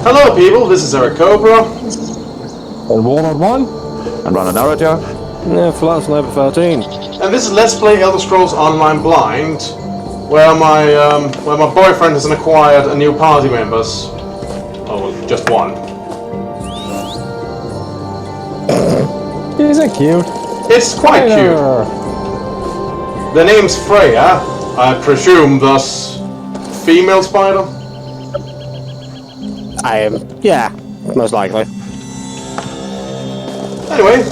Hello people, this is Eric Cobra. And Walnut 1. And run a narrator. Yeah, Flat Sniper 13. And this is Let's Play Elder Scrolls Online Blind, where my boyfriend has acquired a new party members. Oh, well, just one. Is it cute? It's quite cute. The name's Freya. I presume thus female spider? Yeah, most likely. Anyway,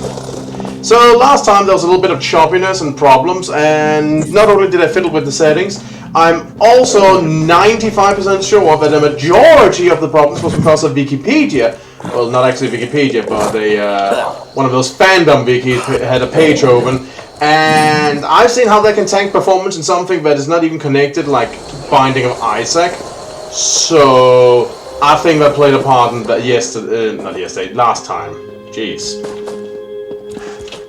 so last time there was a little bit of choppiness and problems, and not only did I fiddle with the settings, I'm also 95% sure that a majority of the problems was because of Wikipedia. Well, not actually Wikipedia, but one of those fandom wikis had a page open, and I've seen how they can tank performance in something that is not even connected, like Binding of Isaac. So I think that played a part in that last time. Jeez.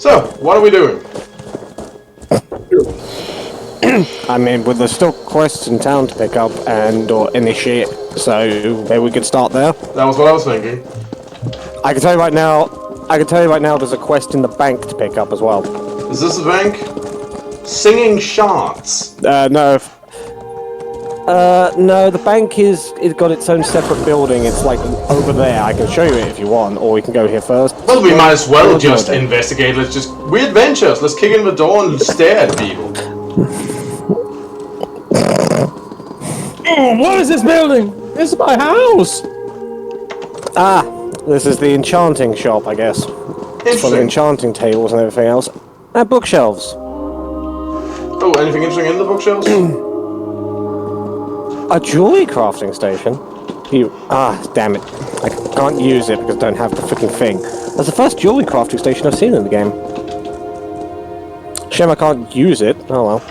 So, what are we doing? I mean, well, there's still quests in town to pick up and or initiate, so maybe we could start there. That was what I was thinking. I can tell you right now, there's a quest in the bank to pick up as well. Is this the bank? Singing Shards. No, the bank it's got its own separate building. It's like over there. I can show you it if you want, or we can go here first. Well, we might as well just investigate. We're adventurers. Let's kick in the door and stare at people. Oh, what is this building? This is my house! Ah, this is the enchanting shop, I guess. It's for the enchanting tables and everything else. And bookshelves. Oh, anything interesting in the bookshelves? A jewelry crafting station? Damn it. I can't use it because I don't have the freaking thing. That's the first jewelry crafting station I've seen in the game. Shame I can't use it. Oh well.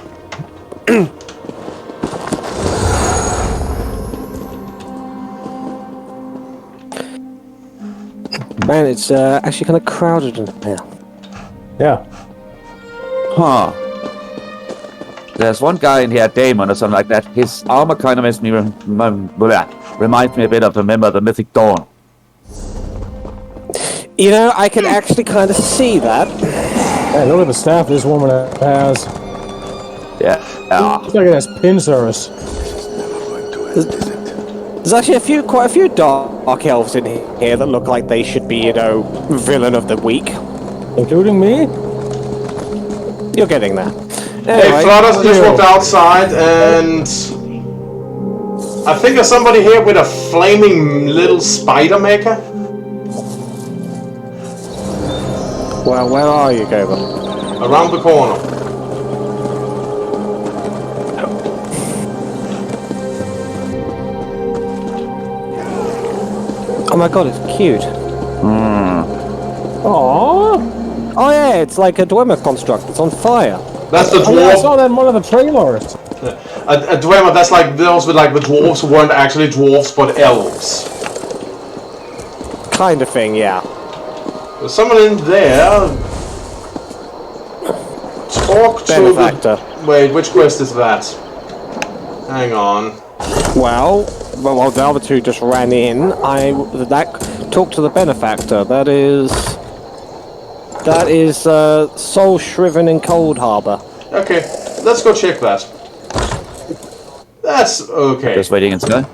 Man, it's actually kind of crowded in here. Yeah. Huh. There's one guy in here, Davon or something like that. His armor kind of reminds me a bit of, remember, the Mythic Dawn. You know, I can actually kind of see that. Hey, look at the staff this woman has. Yeah. Looks like it has pin service. There's actually quite a few dark elves in here that look like they should be, villain of the week. Including me? You're getting that. Hey, Flodders, I just walked outside and I think there's somebody here with a flaming little spider maker. Well, where are you, Gober? Around the corner. Oh my god, it's cute. Aww. Oh yeah, it's like a Dwemer construct. It's on fire. That's the dwarf. Oh, yeah, I saw that in one of the trailers. A Dwemer, that's like those with like the dwarves who weren't actually dwarves but elves. Kind of thing, yeah. There's someone in there. Talk to Benefactor. Wait, which quest is that? Hang on. Well, the other two just ran in. Talk to the benefactor. That is Soul Shriven in Cold Harbor. Okay, let's go check that. That's okay. Just waiting inside.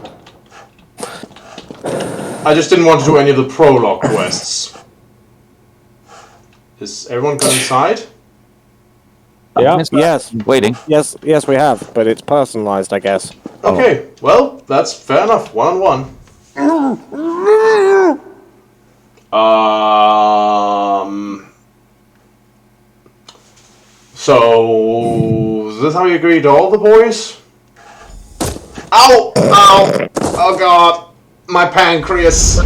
I just didn't want to do any of the prologue quests. Is everyone gone inside? Yeah. Yes. Waiting. Yes, we have, but it's personalized, I guess. Okay, well, that's fair enough. 1-on-1. So, is this how you agree to all the boys? Ow! Ow! Oh god! My pancreas!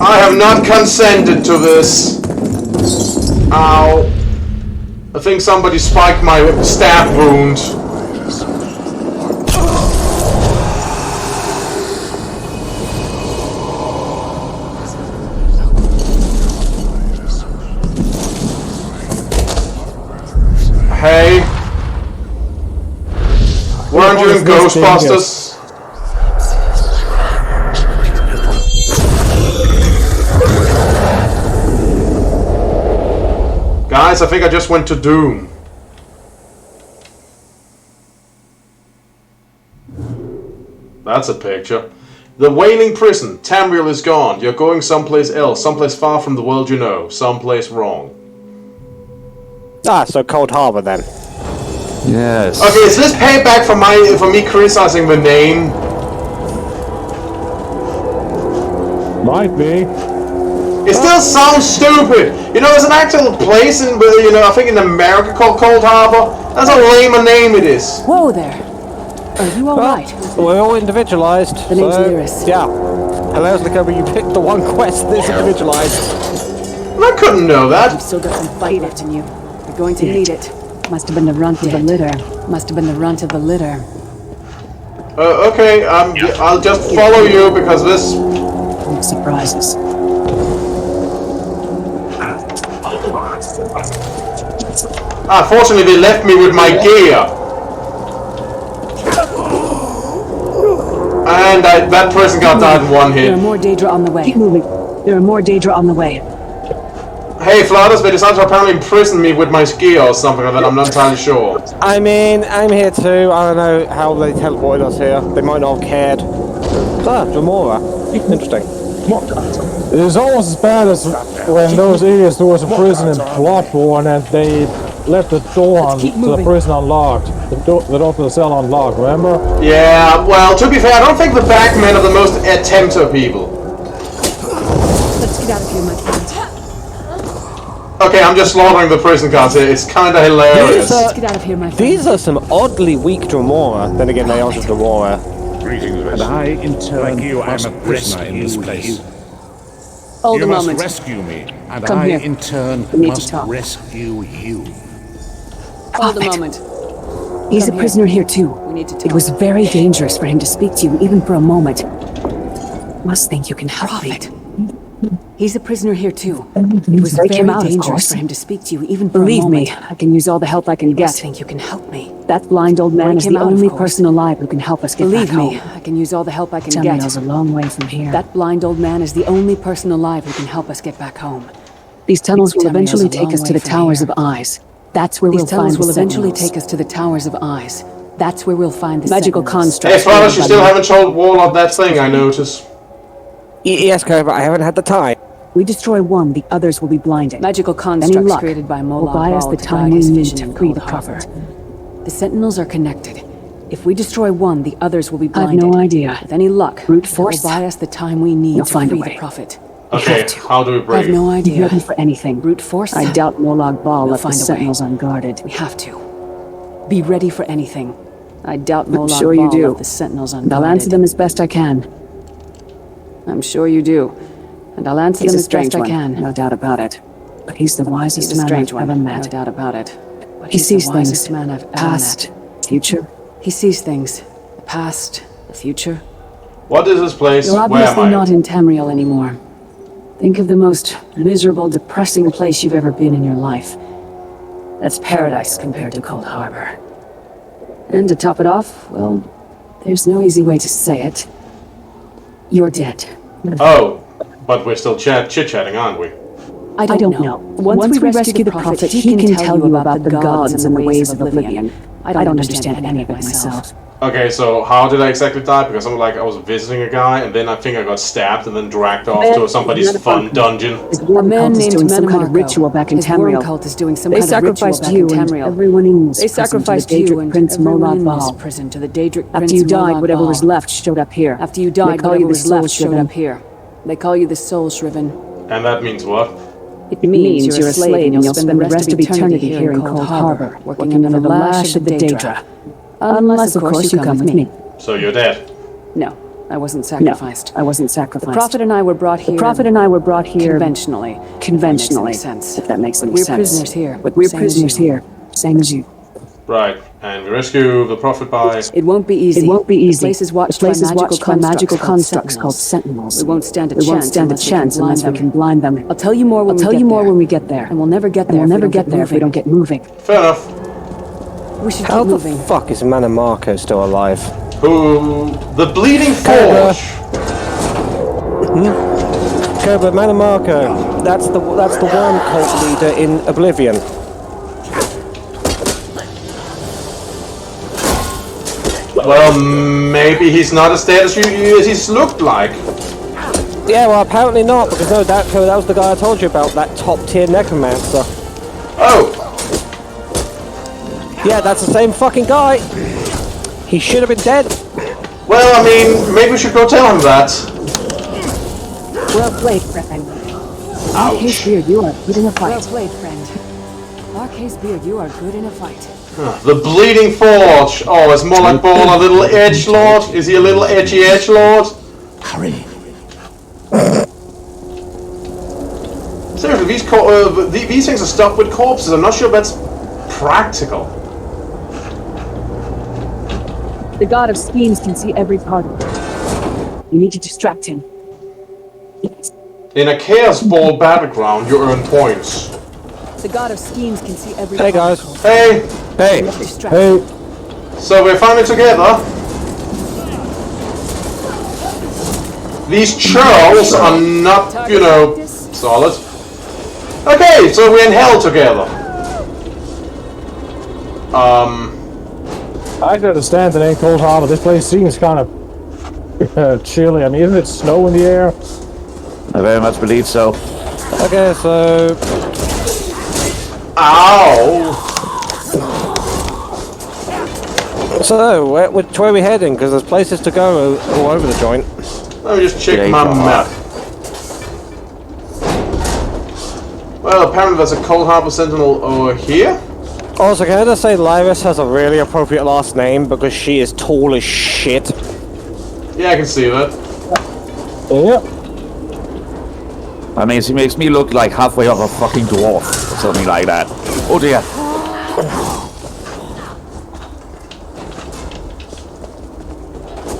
I have not consented to this. Ow. I think somebody spiked my stab wound. Hey. Weren't you in This thing is- Ghostbusters? Guys, I think I just went to Doom. That's a picture. The Wailing Prison. Tamriel is gone. You're going someplace else. Someplace far from the world you know. Someplace wrong. Ah, so Cold Harbor then. Yes. Okay, is this payback for me criticizing the name? Might be. It still sounds stupid. You know, there's an actual place in, I think in America called Cold Harbor. That's how lame a name it is. Whoa there. Are you alright? We're all individualized. The name's so, Lyris. Yeah. Hello, Slickover, you picked the one quest that's individualized. I couldn't know that. You've still got some fight left in you. You're going to need it. Must have been the runt of the litter. Must have been the runt of the litter. Okay, I'll just follow you because this... No surprises. Fortunately, they left me with my gear. And that person got died in one There are hit. more Daedra on the way. Keep moving. There are more Daedra on the way. Hey, Flatus, they decided to apparently imprison me with my gear or something like that. I'm not entirely sure. I mean, I'm here too. I don't know how they teleported us here. They might not have cared. Ah, Jamora. Interesting. It is almost as bad as when those idiots who was in prison in Bloodborne and they left the door to the prison unlocked. The door to the cell unlocked, remember? Yeah, well, to be fair, I don't think the backmen are the most attentive people. Let's get out of here, my friend. Okay, I'm just slaughtering the prison guards here. It's kind of hilarious. Let's get out of here, my friend. These are some oddly weak Dremora. Then again, they are just Dremora. And I, in turn, Like you, I am must a prisoner in this rescue place. you. Hold You a must moment. rescue me, and Come I, here. in turn, We need to must talk. rescue you. Hold a moment. He's a Come here. prisoner here too. We need to talk. It was very dangerous for him to speak to you, even for a moment. Must think you can help me. Prophet. He's a prisoner here too. It was Break very him out, of dangerous course. for him to speak to you, even for Believe a me, moment. I can use all the help I can I get. think you can help me. That blind old man Break is him the out, of only course. person alive who can help us get Believe back me, home. I can use all the help I can Tamriel's get. a long way from here. That blind old man is the only person alive who can help us get back home. These tunnels will Tamriel's eventually a take long us to way the from Towers here. of Eyes. That's where These we'll find tunnels will the eventually Sentinels. take us to the Towers of Eyes. That's where we'll find the Magical Sentinels. constructs. Hey, Flatus, you created still by haven't told Warlock that thing, I notice. Yes, Cobra, I haven't had the time. We destroy one, the others will be blinded. Magical Any constructs luck created by will Molag buy us Bal the to time guide we his need vision to in free Cold the Harbor. Prophet. The Sentinels are connected. If we destroy one, the others will be I have blinded. no idea. With any luck, Brute that force? will buy us the time we need You'll to find a free way. the Prophet. Okay, how do we I have break? no Be idea. ready for anything. Brute force? I doubt Molag Bal We'll left the find a way. Sentinels unguarded. We have to. Be ready for anything. I doubt Molag sure you Bal do. left the Sentinels And unguarded. I'll answer them as best I can. I'm sure you do. And I'll answer He's them a as strange best I one, can. no doubt about it. But he's the wisest He's a man strange I've one, ever no met. doubt about it. But He he's sees the wisest things, man I've ever past, met. future. He sees things. The past, the future. What is this place? You're Where am obviously I? not in Tamriel anymore. Think of the most miserable, depressing place you've ever been in your life. That's paradise compared to Cold Harbor. And to top it off, well, there's no easy way to say it. You're dead. Oh, but we're still chit-chatting, aren't we? I don't know. Once we rescue the Prophet, he can tell you about the gods and the ways of Oblivion. I don't understand any of it myself. Okay, so how did I exactly die? Because I was visiting a guy, and then I think I got stabbed and then dragged off to somebody's fun dungeon. His A worm man cult is named doing some kind of Menemarco. ritual back in His worm Tamriel. cult is doing some They kind of ritual sacrificed back you in and Tamriel. everyone in this They prison to sacrificed the you Daedric and Prince everyone Molag in this Bal. prison to the Daedric Prince After you died, Molag whatever Bal. was left showed up here. After you They died, call whatever you the was left Soul showed Shriven. up here. They call you the Soul Shriven. And that means what? It means you're a slave and you'll spend the rest of eternity here in Cold Harbor, working under the lash of the Daedra. Unless, of course, you come with me. So you're dead. No, I wasn't No, sacrificed. I wasn't The sacrificed. Prophet and I were brought here. The Prophet and I were brought here conventionally. conventionally, If that makes any sense. if that makes But any we're sense. prisoners here, But we're same as prisoners you. here, same as you. Right, and we rescue the Prophet by... It won't be easy. It won't be easy. The place is watched, The place by, is watched by magical constructs called Sentinels. We won't stand a We won't chance stand a unless we chance can unless we blind can them. blind them. I'll tell you more when I'll tell we you get more there. when we get there. And we'll never get And there. we'll if we never don't get there if we moving. don't get moving. Fair enough. We should How keep the moving. fuck is Manamarco still alive? Who? The Bleeding Forge. Okay, but Manamarco, that's the worm cult leader in Oblivion. Well, maybe he's not as dead as he's looked like. Yeah, well, apparently not, because no, that was the guy I told you about, that top-tier necromancer. Oh, Yeah, that's the same fucking guy. He should have been dead. well, I mean, maybe we should go tell him that. Well played, friend. Ouch. Beard, you are good in a fight. Well played, friend. Arcase Beard, you are good in a fight. The Bleeding Forge. Oh, it's more like Ball, a little edgelord. Is he a little edgy edgelord? Hurry. Seriously, these things are stuffed with corpses. I'm not sure that's practical. The god of schemes can see every part of it. You need to distract him. In a Chaos Ball battleground, you earn points. The god of schemes can see every Hey, guys. Hey, Hey, Distract. Hey, so we're finally together. These churls are not, you know, solid. Okay, so we're in hell together. I can understand it ain't Cold Harbor. This place seems kind of chilly. I mean, isn't it snow in the air? I very much believe so. Okay, so... Ow! So, where are we heading? Because there's places to go all over the joint. Let me just check Yeah, my you are. map. Well, apparently there's a Cold Harbor Sentinel over here. Also, can I just say Lyris has a really appropriate last name because she is tall as shit. Yeah, I can see that. Yeah. I mean, she makes me look like halfway of a fucking dwarf or something like that. Oh dear.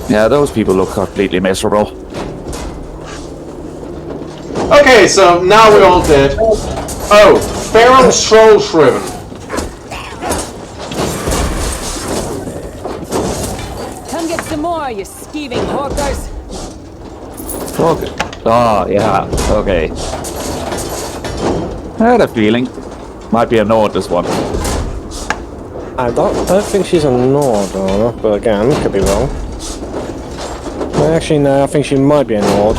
Yeah, those people look completely miserable. Okay, so now we're all dead. Oh, Pharaoh Troll Shriven. Come get some more, you skeeving hawkers. Okay. Oh, yeah, okay. I had a feeling. Might be a no at this one. I don't think she's a Nord, Anna, but again, could be wrong. Actually, no, I think she might be a Nord.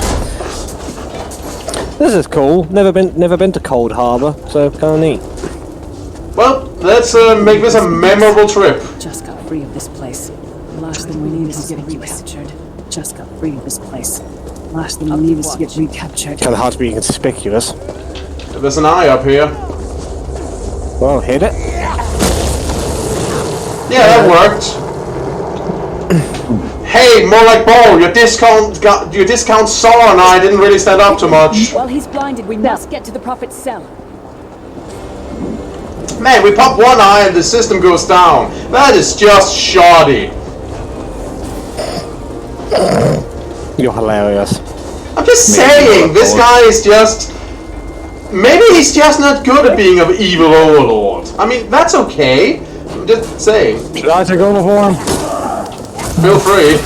This is cool. Never been to Cold Harbor, so kind of neat. Well, let's make this a memorable trip. Just got free of this place. The last thing we need is to get recaptured. Just got free of this place. Last thing we need is to get recaptured. Kind of hard to be conspicuous. There's an eye up here. Well, hit it. Yeah, that worked. Hey, more like Bo. Your discount Saw and I didn't really stand up too much. While he's blinded, we must get to the Prophet's cell. Man, we pop one eye and the system goes down. That is just shoddy. You're hilarious. I'm just saying, this guy is just... Maybe he's just not good at being an evil overlord. I mean, that's okay. I'm just saying. Should I take over for him? Feel free.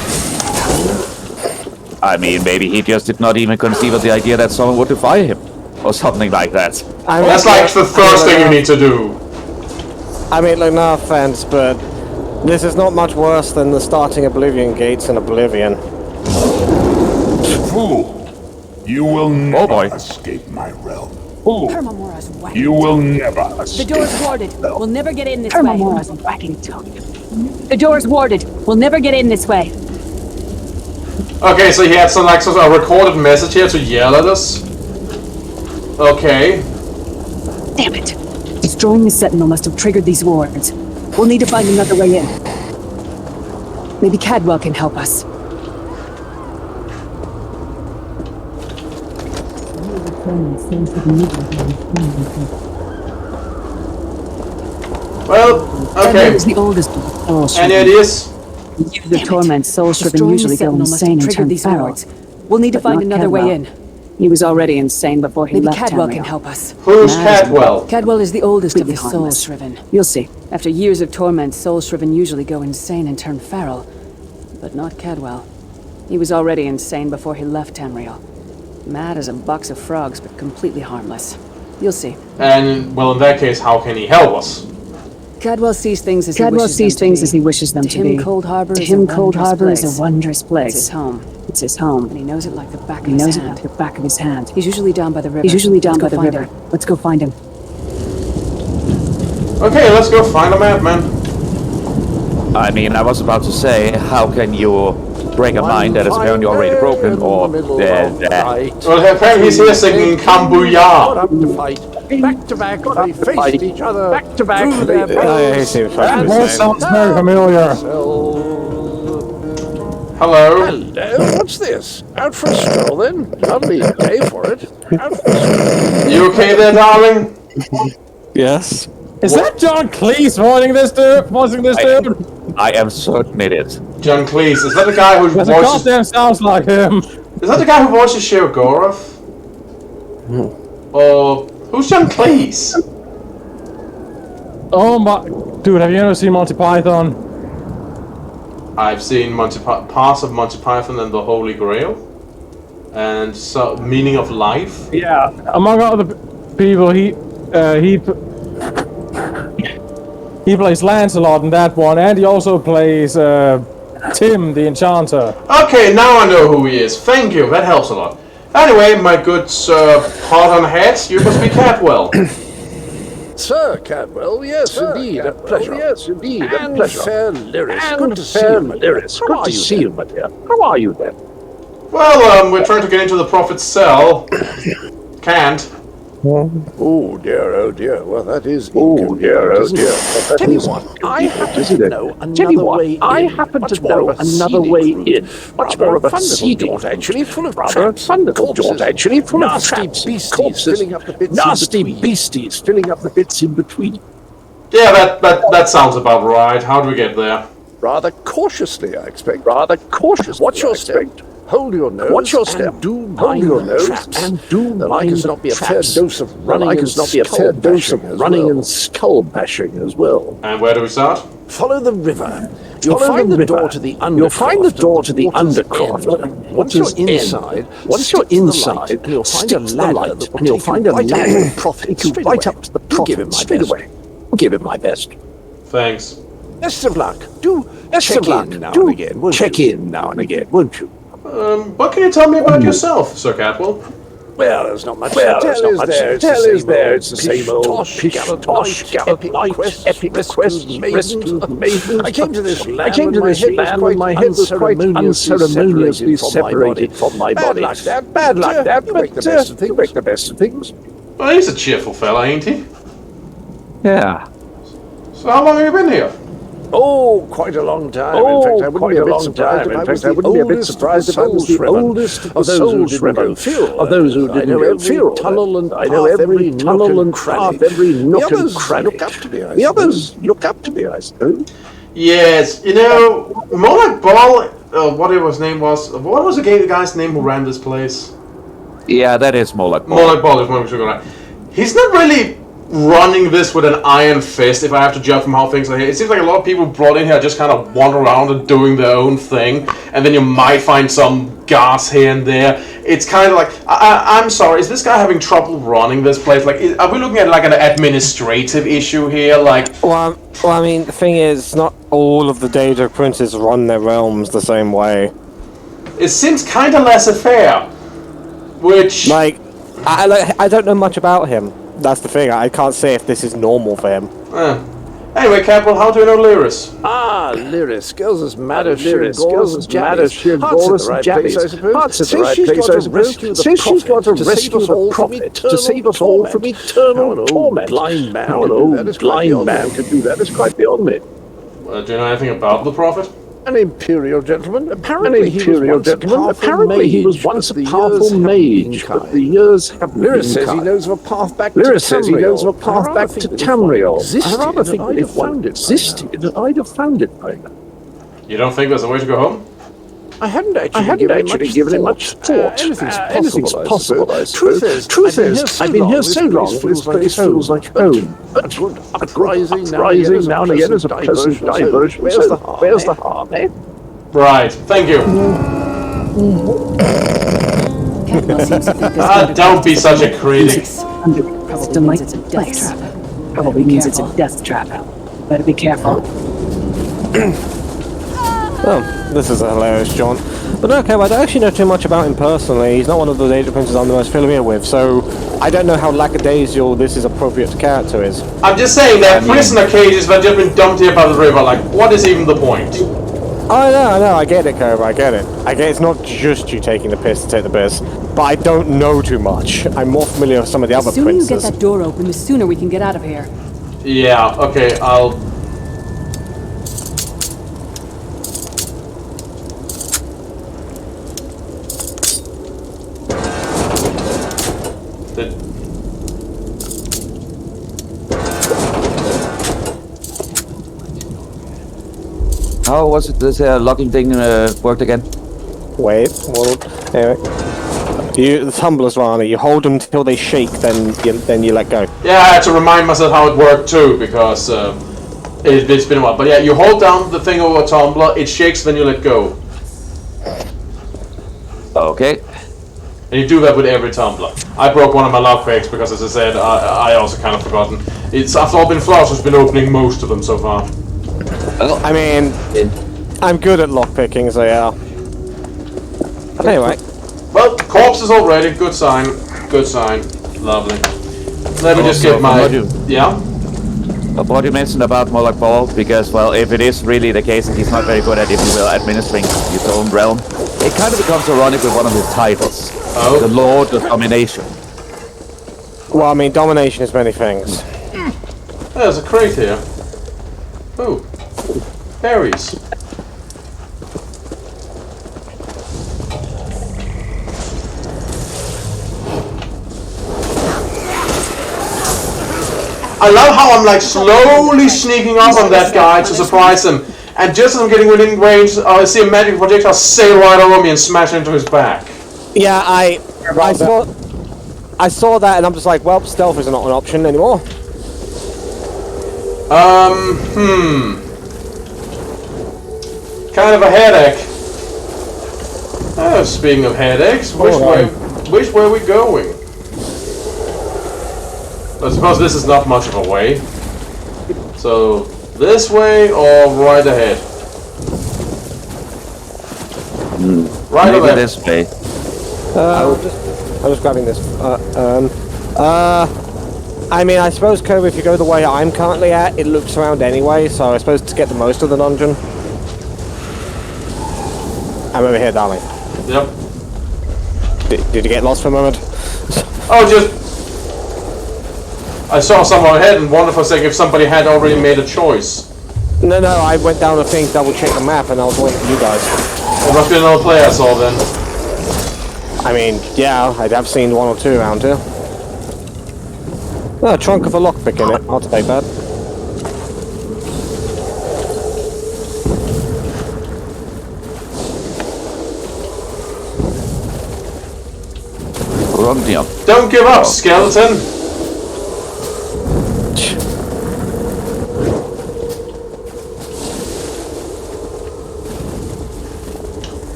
I mean, maybe he just did not even conceive of the idea that someone would defy him. Or something like that. I mean, That's like the first thing you need to do. I mean, look, no offense, but this is not much worse than the starting Oblivion gates in Oblivion. Fool! You will never boy. escape my realm. Fool! Permamora's whack. You will never The escape. door's warded. We'll never get in this way. Permamora's whacking tongue. The door's warded. We'll never get in this way. Okay, so he had some like sort of a recorded message here to yell at us. Okay. Damn it. Destroying the Sentinel must have triggered these wards. We'll need to find another way in. Maybe Cadwell can help us. Well, okay. Is the oldest Any ideas? The torment soul shriven Destroying usually the go Sentinel must insane have and triggered turn these feral. wards. We'll need to But find not another way Cadwell. in. He was already insane before he Maybe left Cadwell Tamriel. can help us. Who's Cadwell? Cadwell is the oldest of the Completely Soul harmless. Shriven. You'll see. After years of torment, Soul Shriven usually go insane and turn feral. But not Cadwell. He was already insane before he left Tamriel. Mad as a box of frogs, but completely harmless. You'll see. And, well, in that case, how can he help us? Cadwell sees things as Cadwell sees things as he wishes them To to him, be. Cold Harbor To is him, a Cold wondrous Harbor is place. a wondrous place. It's his home, It's his home. and he knows it like the back of He his knows it hand. like the back of his hand. He's usually down by the river. He's usually down Let's by go the find river. him. Let's go find him. Okay, let's go find a madman. I mean, I was about to say, how can you break a mind that is apparently already broken, or Well, apparently he's here singing Kambuya. Up to fight. Back to back, they faced each other. Back to back. He seems fucking That insane. sounds very familiar. Hello. Hello, what's this? Out for a stroll then? Lovely day for it. Out for a stroll. You okay there, darling? Yes. Is that John Cleese voicing this dude? I am certain it is. John Cleese. Is that the guy who Because it voices... goddamn sounds like him. Is that the guy who voices Shirogorov? Or... Who's John Cleese? Oh my... Dude, have you ever seen Monty Python? I've seen parts of Monty Python and the Holy Grail. And so, Meaning of Life. Yeah. Among other people, he plays Lancelot in that one, and he also plays Tim the Enchanter. Okay, now I know who he is. Thank you, that helps a lot. Anyway, my good Sir Hot on Head, you must be Cadwell. Sir Cadwell, yes, indeed, a pleasure. Yes, indeed, And a pleasure. fair Lyris, And good to see fair you, my dear. Lyris, How good are to you see then? you, my dear. How are you then? Well, we're trying to get into the Prophet's cell. Can't. Oh dear, well that is Oh dear, oh isn't dear. it? Tell you what, I happen to know Tell you another what, way in. I happen Much to more know of a another scenic way route. in. Much more of a fun little scenic jaunt, route. actually, full of Rather traps, fun little corpses, jaunt, actually, full of nasty traps, beasties corpses, filling up the bits in nasty between. beasties filling up the bits in between. Yeah, that sounds about right. How do we get there? Rather cautiously, I expect. Rather cautiously, Watch your I step. expect. Hold your nose. Watch your step. And do Hold mind your the nose traps. and do There mind likes the not be a traps. fair dose of running Like and it's not be a fair skull dose of bashing as running well. and skull bashing as well. And where do we start? Follow the river. You'll Follow find the the river. door to the undercroft. You'll find the door to the water's undercroft. end. Once you're Water's end. inside, Once stick you're to the inside, light, and you'll find stick a to the ladder light, that will and you'll take you find a right up to ladder the prophet take you straight right away. up to the I'll give prophet it my straight best. away. I'll give it my best. Thanks. Best of luck. Do Best check of luck. in now Do and again, won't check you? in now and again, won't you? What can you tell me about yourself, Sir Cadwell? Well, there's not much Well, to there's tell, not much is there? to tell, is there? It's the same old pish, gallant tosh, knight, gallant epic knight, quest, epic quest, rescued maidens. I came to this land I came to when this land when my head was quite unceremoniously separated from my body. Bad luck that, Bad luck that, you but make the best of things. you make the best of things. Well, he's a cheerful fella, ain't he? Yeah. So how long have you been here? Oh, quite a long time. Oh, in fact, I wouldn't quite be a a bit long surprised time. if In I fact, was I wouldn't be a bit oldest surprised if I was the oldest of of the those who souls didn't go riven. feel. Of those who I didn't know go every feel. tunnel and I know path, every nook tunnel and cranny. path, every nook The and others cranny. look up to me, I The suppose. others look up to me, I suppose. Yes, you know, Moloch Ball, whatever his name was. What was the guy's name who ran this place? Yeah, that is more like Moloch Ball is one of the He's not really running this with an iron fist, if I have to judge from how things are here. It seems like a lot of people brought in here just kind of wander around and doing their own thing, and then you might find some gas here and there. It's kind of like, I'm sorry, is this guy having trouble running this place? Like, are we looking at like an administrative issue here? Like, Well, I mean, the thing is, not all of the Data Princes run their realms the same way. it seems kind of laissez-faire, which... Like, I don't know much about him. That's the thing. I can't say if this is normal for him. Anyway, Capel, how do you know Lyris? Ah, Lyris, girls as mad as sheer Lyris, galls girls and as mad as sheer Hearts galls at and the right place, I jabbies. suppose. Hearts at the Says right she's place, got I to suppose. rescue the Says she's got to prophet, rescue save us the all from prophet, to eternal save us all from torment. eternal How an old torment. blind man How an can do that old is quite blind beyond man me. can do that is quite beyond me. Do you know anything about the Prophet? An imperial gentleman. An Apparently imperial gentleman. Apparently he was once a powerful mage, but the years have been Lyris says he kind. knows of a path back to Lyris says he knows of a Tamriel. path I back rather to think that if one Tamriel. existed, I rather that think I'd that have if one found it by now. existed, that I'd have found it by now. You don't think there's a way to go home? I hadn't actually given it much thought. Anything's possible, I suppose. Truth is, I've been here so long, this place feels like home. But good uprising now and again is a pleasant diversion. Where's the harm, eh? Right, thank you. Cadwell seems to think this Don't be such a critic. probably means it's a death trap. Probably means it's a death trap. Better be careful. Oh, this is a hilarious jaunt. But okay, well, I don't actually know too much about him personally. He's not one of those agent princes I'm the most familiar with, so I don't know how lackadaisical this is appropriate to character is. I'm just saying that prisoner cages that have been dumped here by the river, like, what is even the point? I know, I get it, Cobra, I get it. I get it's not just you taking the piss to take the piss, but I don't know too much. I'm more familiar with some of the other The sooner you princes. get that door open, the sooner we can get out of here. Yeah, okay, I'll... How was it this locking thing worked again? Wait, well, anyway. The tumblers, Rana, you hold them till they shake, then you let go. Yeah, I had to remind myself how it worked too, because it's been a while. But yeah, you hold down the thing over a tumbler, it shakes, then you let go. Okay. And you do that with every tumbler. I broke one of my lockpicks because, as I said, I also kind of forgotten. It's after all been Floss who's been opening most of them so far. I mean, I'm good at lockpicking, so yeah. Anyway. Well, corpses already. Good sign. Good sign. Lovely. Let me just get my... Yeah? What you mentioned about Moloch Ball, because, well, if it is really the case that he's not very good at, if you will, administering his own realm, it kind of becomes ironic with one of his titles. Oh? The Lord of Domination. Well, I mean, domination is many things. There's a crate here. Ooh. Berries. I love how I'm like slowly sneaking up on that guy to surprise him, and just as I'm getting within range, I see a magic projectile sail right over me and smash into his back. Yeah, I saw that, and I'm just like, well, stealth is not an option anymore. Kind of a headache. Oh, speaking of headaches, which way are we going? I suppose this is not much of a way. So, this way or right ahead? Right Maybe ahead. this way. I'm just grabbing this. I mean, I suppose, Kobe, if you go the way I'm currently at, it loops around anyway, so I suppose to get the most of the dungeon. I'm over here, darling. Yep. Did you get lost for a moment? Oh, just... I saw someone ahead and wondered for a second if somebody had already made a choice. No, I went down to think, double check the map, and I was waiting for you guys. There must be another player I saw then. I mean, yeah, I'd have seen one or two around here. Oh, a trunk of a lockpick in it. I'll take that. Don't give up, skeleton!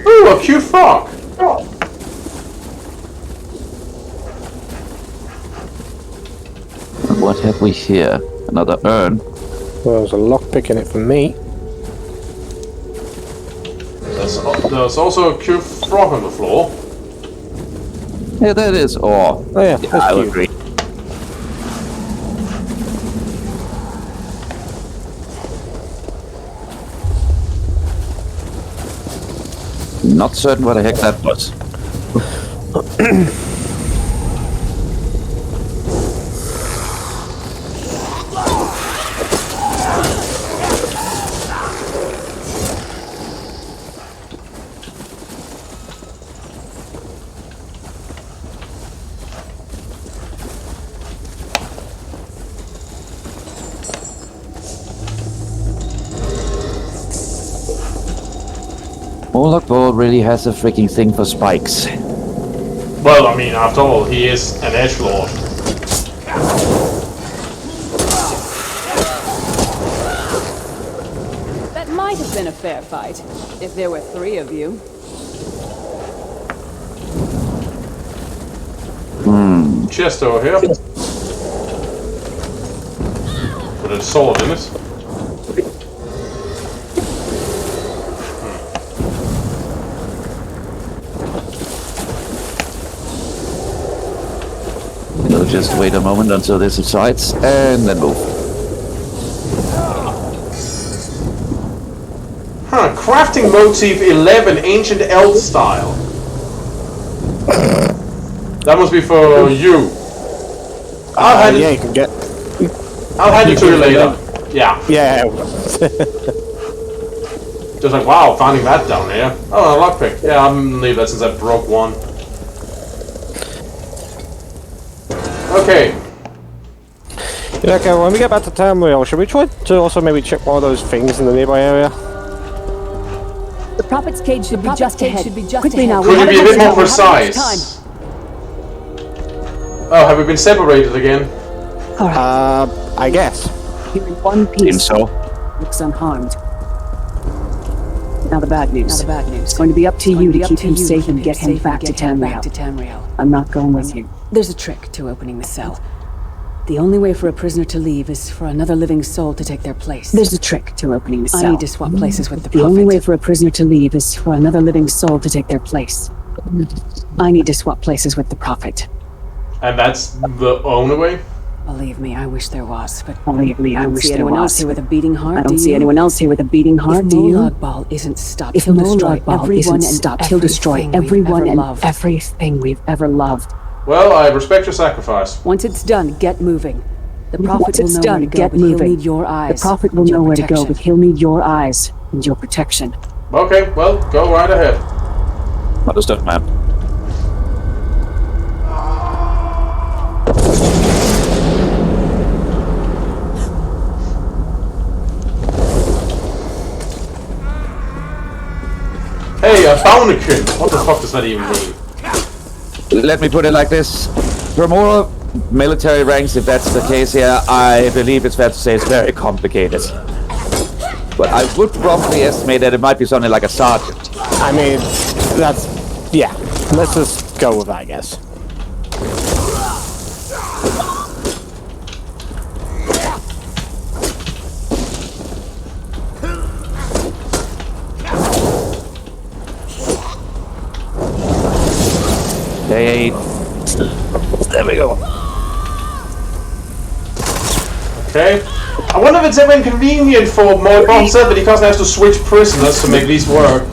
Ooh, a cute frog! What have we here? Another urn. Well, there's a lockpick in it for me. There's also a cute frog on the floor. Yeah, that is ore. Oh yeah, I would cute. agree. Not certain what the heck that was. Morlock Ball really has a freaking thing for spikes. Well, I mean, after all, he is an edgelord. That might have been a fair fight, if there were 3 of you. Chest over here. With a sword in it. We'll just wait a moment until this subsides, and then move. Huh, crafting motif 11, ancient elf style. That must be for you. I'll Yeah, you can get. hand it to you later. Yeah. Yeah. Just like, wow, finding that down here. Oh, a lockpick. Yeah, I'm gonna leave that since I broke one. Okay. Yeah, okay, when we get back to Tamriel, should we try to also maybe check one of those things in the nearby area? The Prophet's cage should be just ahead. Quickly ahead. now. Could you be a bit more Time. precise? Oh, have we been separated again? I guess. You're in one Think piece. so. Looks unharmed. Now the bad news. It's going to be up to you to keep him safe and get him back to Tamriel. I'm not going with you. There's a trick to opening the cell. The only way for a prisoner to leave is for another living soul to take their place. There's a trick to opening the cell. I need to swap places with the The Prophet. only way for a prisoner to leave is for another living soul to take their place. I need to swap places with the Prophet. And that's the only way? Believe me, I wish there was, but Believe me, I wish see there anyone else was. here with a beating heart. I don't see anyone else here with a beating heart, do you? If Ball isn't stopped, If he'll destroy Molag Bal everyone isn't and stopped, he'll destroy everything we've everyone ever and loved. everything we've ever loved. Well, I respect your sacrifice. Once it's done, get moving. The Prophet Once will it's know done, where to go, get but moving. he'll need your eyes. The Prophet will and your know where to go, protection. but he'll need your eyes and your protection. Okay, well, go right ahead. Understood, ma'am. Hey, a bounty. What the fuck does that even mean? Let me put it like this. For more military ranks, if that's the case here, I believe it's fair to say it's very complicated. But I would roughly estimate that it might be something like a sergeant. I mean, that's... yeah. Let's just go with that, I guess. There we go. Okay. I wonder if it's ever inconvenient for Moribond said that he constantly has to switch prisoners to make these work.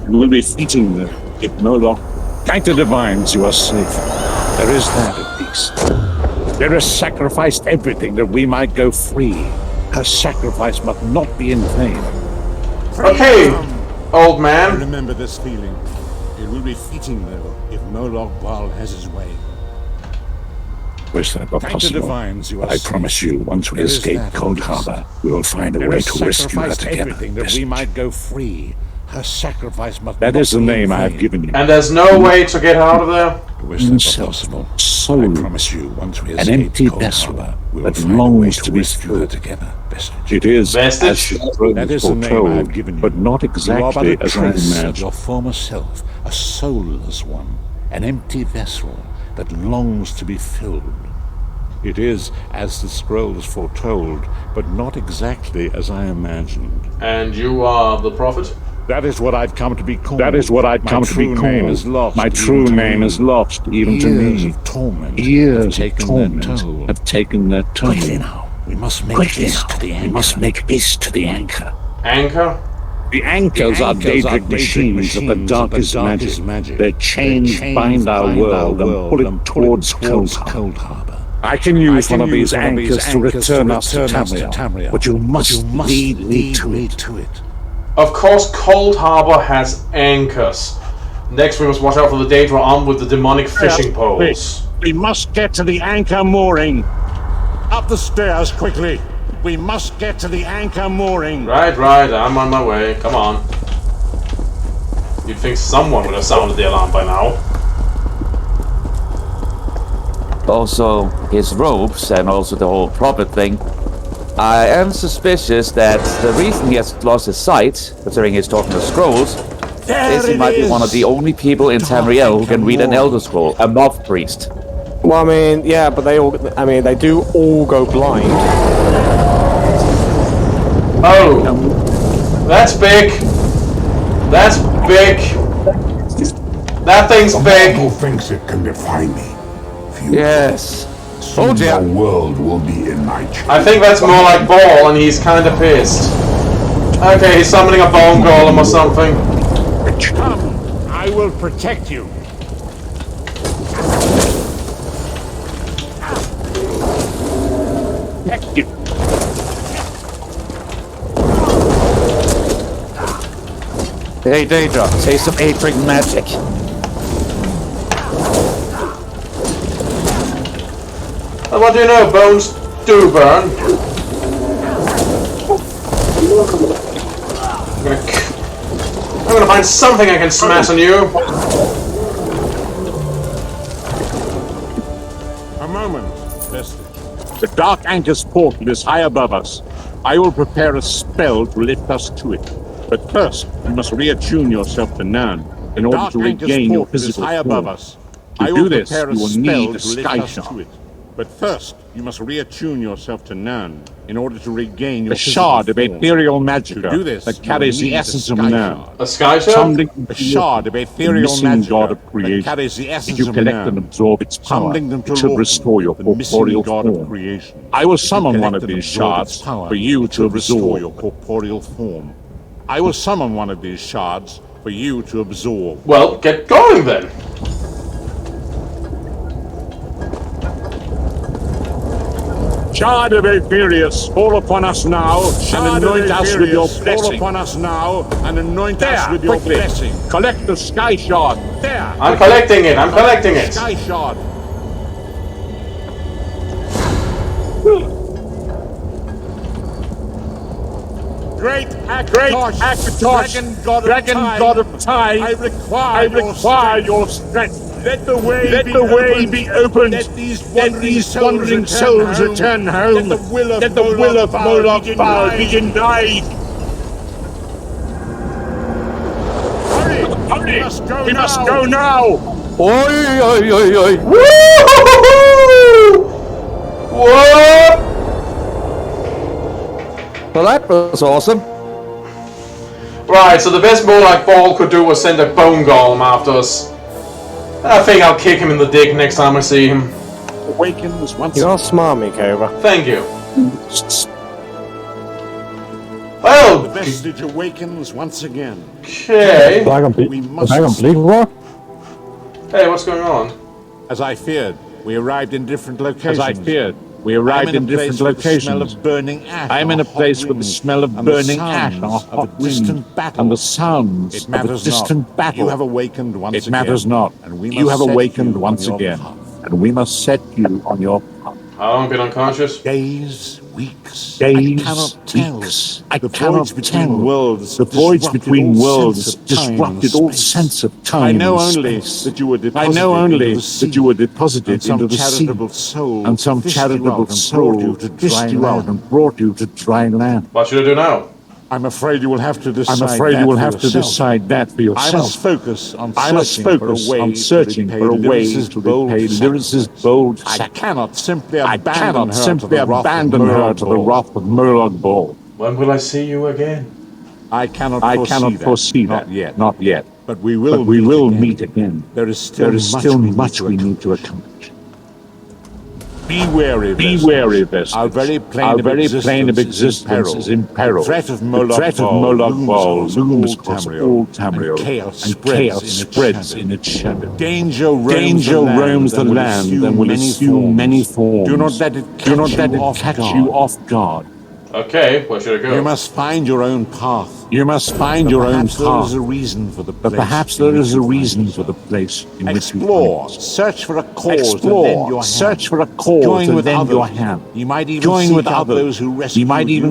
You will be feeding them, if no longer. Thank the divines you are safe. There is that at least. There has sacrificed everything that we might go free. Her sacrifice must not be in vain. Okay, old man. Remember this feeling. It will be fleeting, though, if Molag Bal has his way. Wish that were possible. I promise you, once we escape Cold Harbor, we will find a way to rescue her together. That we might go free. Her sacrifice must. That is the name I have given you. And there's no way to get out of there? Possible. Soul. I promise you, once we escape an empty vessel that longs to be filled together. It is Vestige? as that is the name I have given you, but not exactly as I imagined. Your former self, a soulless one, an empty vessel that longs to be filled. It is as the scrolls foretold, but not exactly as I imagined. And you are the Prophet? That is what I've come to be called. That is what I've come to be called. My true name is lost, even to me. Years of torment have taken their toll. Quickly now. We must make haste to the anchor. We must make haste to the anchor. Anchor? The anchors are Daedric machines of the darkest magic. Their chains bind our world and pull it towards Cold Harbor. I can use one of these anchors to return us to Tamriel, but you must lead me to it. Of course, Cold Harbor has anchors. Next, we must watch out for the Daedra armed with the demonic fishing poles. We must get to the anchor mooring. Up the stairs, quickly. We must get to the anchor mooring. Right, I'm on my way. Come on. You'd think someone would have sounded the alarm by now. Also, his robes and also the whole prophet thing. I am suspicious that the reason he has lost his sight, considering he's talking to scrolls, is he might be one of the only people in Tamriel who can read an Elder Scroll, a moth priest. Well, I mean, yeah, but they do all go blind. Oh! That's big! That's big! That thing's big! Who thinks it can defy me? Yes. Soon the world will be in my charge. I think that's more like Ball, and he's kind of pissed. Okay, he's summoning a bone golem or something. Come, I will protect you. Protect you. Hey, Daedra, say some Atric magic. What do you know? Bones do burn. I'm gonna find something I can smash on you. A moment, Vestige. The Dark Anchor's portal is high above us. I will prepare a spell to lift us to it. But first, you must reattune yourself to Nan in order to regain your physical form. Above us. To do this, you will need a sky shard. But first, you must reattune yourself to Nan in order to regain your shard of ethereal magic that carries the essence of Nan. A sky shard? A shard of ethereal magic god of creation that carries the essence of Nan. If you collect and absorb its power, it should restore your corporeal form. I will summon one of these shards for you to restore your corporeal form. I will summon one of these shards for you to absorb. Well, get going then. Shard of Aetherius, fall upon us now and anoint us with your blessing. Fall upon us now and anoint us with your blessing. Collect the sky shard. There. I'm collecting it. I'm collecting it. Sky shard. Great Akatosh, dragon god of time, I require your strength. Let the way be opened. Let these wandering souls return home. Let the will of Moloch Baal be denied. Hurry! We must go now. Oi, oi, oi, oi. Woo! What? Well, that was awesome. Right, so the best Moloch Ball could do was send a bone golem after us. I think I'll kick him in the dick next time I see him. Awakens once. You're smart, Mikova. Thank you. Well, the Vestige awakens once again. Okay. Bleak Rock? Hey, what's going on? As I feared, we arrived in different locations. I'm in a place with the smell of burning ash and a hot wind and the sounds of a distant battle. You have awakened once again. It matters not. You have awakened once again, and we must set you on your path. How long been unconscious? Days, weeks. I cannot tell. The voids between worlds disrupted all sense of time. I know only that you were deposited into the sea, and some charitable soul fished you out and brought you to dry land. What should I do now? I'm afraid you will have to decide that for yourself. I must focus on searching for a way to repay Lyris's bold sacrifice. I cannot simply abandon her to the wrath of Moloch Baal. When will I see you again? I cannot foresee that. Not yet. But we will meet again. There is still much we need to accomplish. Be wary, Vestige. Our very plane of existence is in peril. The threat of Moloch Baal looms across all Tamriel, and chaos spreads in its shadow. Danger roams the land and will assume many forms. Do not let it catch you off guard. Okay, where should I go? You must find your own path. Perhaps there is a reason for the place in which you find yourself. Search for a cause to lend your hand. You might even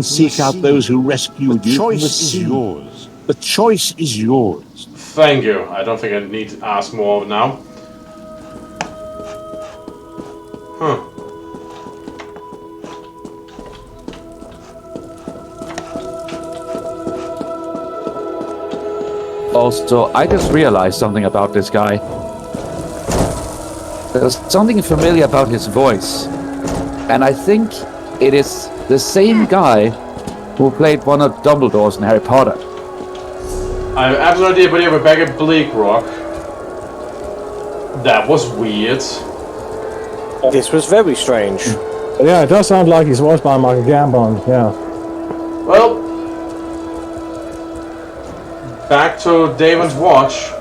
seek out those who rescued you from the sea. The choice is yours. Thank you. I don't think I need to ask more now. Huh. Also, I just realized something about this guy. There's something familiar about his voice. And I think it is the same guy who played one of Dumbledore's in Harry Potter. I have absolutely no idea, but yeah, we're back at Bleak Rock. That was weird. This was very strange. Yeah, it does sound like he's voiced by Michael Gambon, yeah. Well, back to Davon's watch.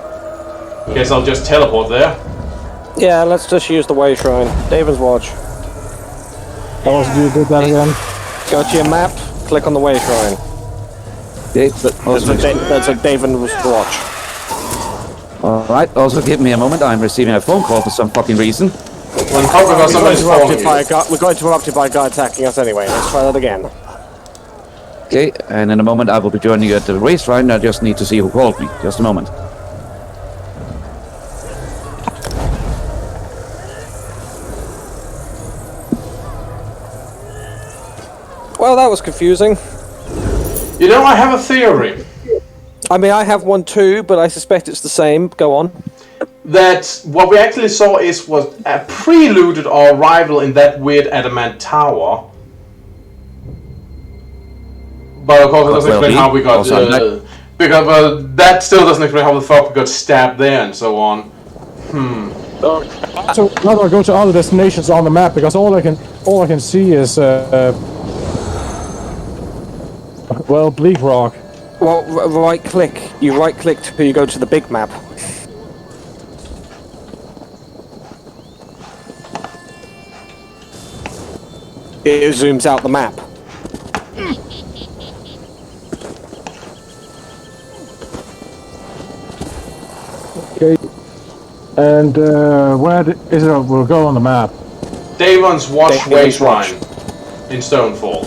Guess I'll just teleport there. Yeah, let's just use the way shrine. Davon's watch. How else do you do that again? Go to your map, click on the way shrine. That's a Davon's watch. Alright, also give me a moment. I'm receiving a phone call for some fucking reason. When somebody's calling you. We got interrupted by a guy attacking us anyway. Let's try that again. Okay, and in a moment I will be joining you at the race ride. I just need to see who called me. Just a moment. Well, that was confusing. You know, I have a theory. I mean, I have one too, but I suspect it's the same. Go on. That what we actually saw was a preluded our arrival in that weird adamant tower. But of course, it doesn't explain how we got. Because that still doesn't explain how the fuck we got stabbed there and so on. So how do I go to other destinations on the map? Because all I can see is well, Bleak Rock. Well, right click. You right click till you go to the big map. It zooms out the map. Okay. And where is it? We'll go on the map. Davon's watch way shrine in Stonefall.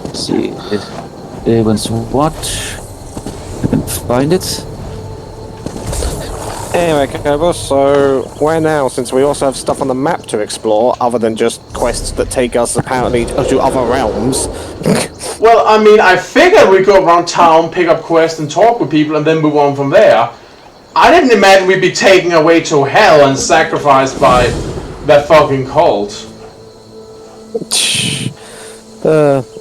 Let's see if Davon's watch. I can find it. Anyway, Kobo, so where now, since we also have stuff on the map to explore, other than just quests that take us apparently to other realms? Well, I mean, I figured we'd go around town, pick up quests and talk with people and then move on from there. I didn't imagine we'd be taken away to hell and sacrificed by that fucking cult.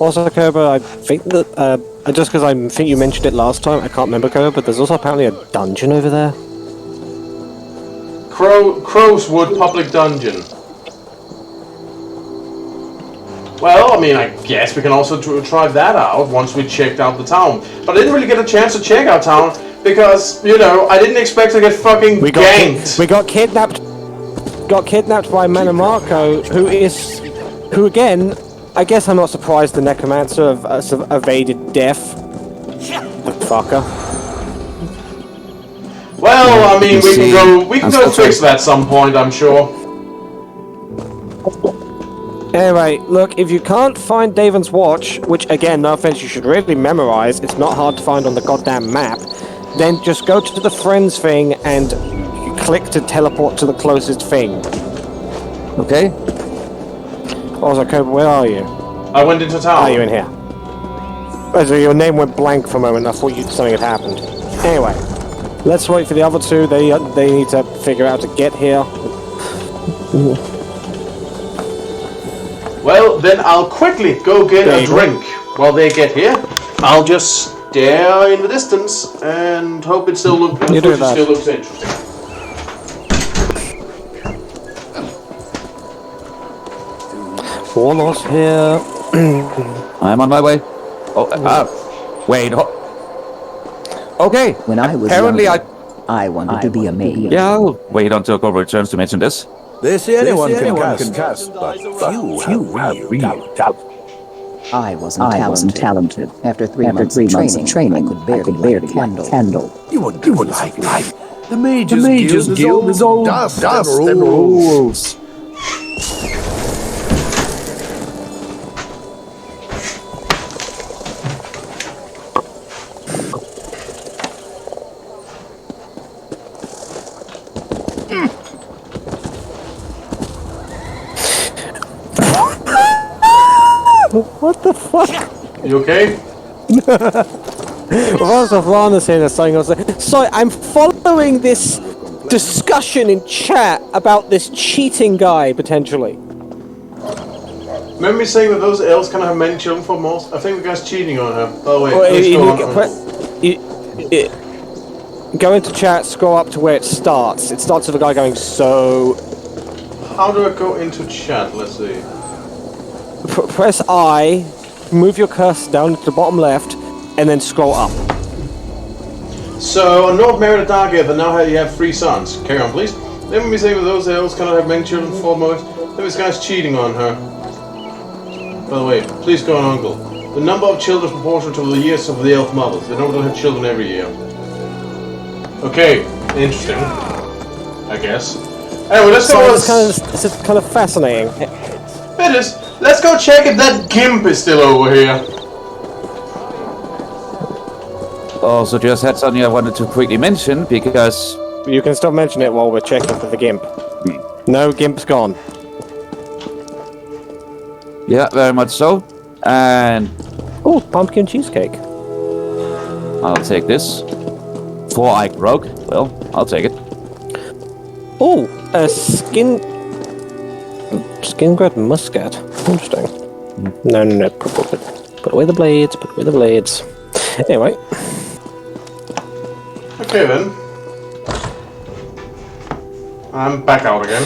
Also, Kobo, I think that, just because I think you mentioned it last time, I can't remember, Kobo, but there's also apparently a dungeon over there. Crowswood Public Dungeon. Well, I mean, I guess we can also try that out once we checked out the town. But I didn't really get a chance to check out town because, you know, I didn't expect to get fucking ganked. We got kidnapped. Got kidnapped by Manamarco, who again, I guess I'm not surprised the Necromancer evaded death. The fucker. Well, I mean, we can go fix that some point, I'm sure. Anyway, look, if you can't find Davon's watch, which again, no offense, you should really memorize, it's not hard to find on the goddamn map, then just go to the friends thing and click to teleport to the closest thing. Okay. Also, Cobra, where are you? I went into town. Are you in here? Oh, so your name went blank for a moment. I thought something had happened. Anyway, let's wait for the other two. They need to figure out to get here. Well, then I'll quickly go get a drink while they get here. I'll just stare in the distance and hope it still looks interesting. Warlord's here. I'm on my way. Wait. Okay. When I was apparently younger, I wanted to be a mage. Yeah, I'll wait until Cobra returns to mention this. Anyone can cast, but few have real talent. I wasn't talented. After three months of training, I could barely light a candle. You would like the Mages Guild is all dust and rules. What the fuck? You okay? First of all, Rana's saying something else. Sorry, I'm following this discussion in chat about this cheating guy, potentially. Remember me saying that those elves kind of have many children for most? I think the guy's cheating on her. By the way, go into chat, scroll up to where it starts. It starts with a guy going, so... How do I go into chat? Let's see. Press I, move your cursor down to the bottom left, and then scroll up. So, on North married a dark elf, and now you have 3 sons. Carry on, please. Remember me saying that those elves kind of have many children for most? Then this guy's cheating on her. By the way, please go on, Uncle. The number of children is proportional to the years of the elf mothers. They don't have children every year. Okay, interesting. I guess. Anyway, let's go. This is kind of fascinating. It is. Let's go check if that gimp is still over here. Also, just had something I wanted to quickly mention because you can still mention it while we're checking for the gimp. No, gimp's gone. Yeah, very much so. And oh, pumpkin cheesecake. I'll take this. 4 Ike Rogue. Well, I'll take it. Oh, a skin-grad muscat. Interesting. No. Put away the blades. Put away the blades. Anyway. Okay then. I'm back out again.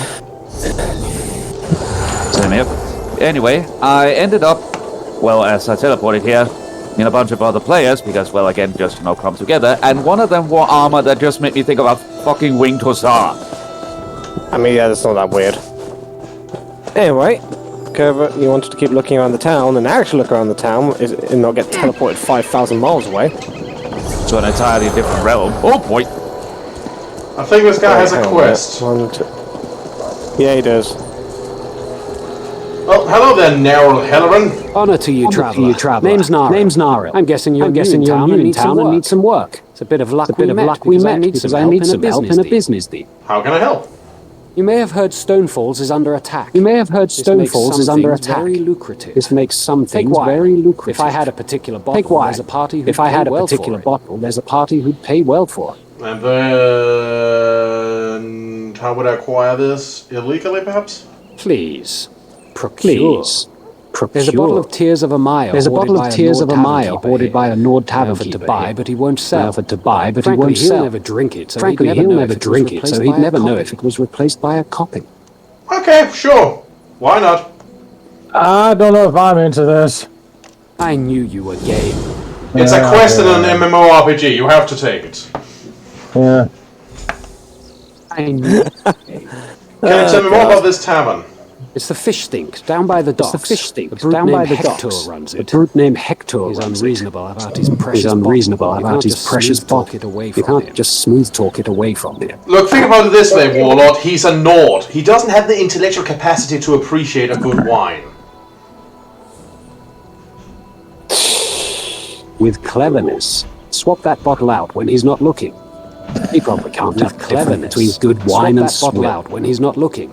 Same here. Anyway, I ended up, well, as I teleported here, in a bunch of other players, because, well, again, just, come together, and one of them wore armor that just made me think of a fucking winged hussar. I mean, yeah, that's not that weird. Anyway, Kerber, you wanted to keep looking around the town, and actually look around the town, and not get teleported 5,000 miles away. To an entirely different realm. Oh, boy! I think this guy has a quest. Yeah, he does. Oh, hello there, Narrow Helleran. Honor to you, traveler. Name's Nara. I'm guessing you're new in town and need some work. It's a bit of luck we met because I need some help in a business deal. How can I help? You may have heard Stonefalls is under attack. Very lucrative. This makes some things very lucrative. If I had a particular bottle, there's a party who'd pay well for it. And then how would I acquire this? Illegally, perhaps? Please. Procure. There's a bottle of Tears of Amaya ordered by a Nord tavern keeper to buy, but he won't sell. Frankly, he'll never drink it, so he'd never know if it was replaced by a copy. Okay, sure. Why not? I don't know if I'm into this. I knew you were game. It's a quest in an MMORPG. You have to take it. Yeah. I knew. Can you tell me more about this tavern? It's the fish stink down by the docks. The brute named Hector runs it. He's unreasonable about his precious bottle. You can't just smooth talk it away from him. Look, think about it this way, Warlord. He's a Nord. He doesn't have the intellectual capacity to appreciate a good wine. With cleverness, swap that bottle out when he's not looking. He probably can't tell the difference between good wine and swill out when he's not looking.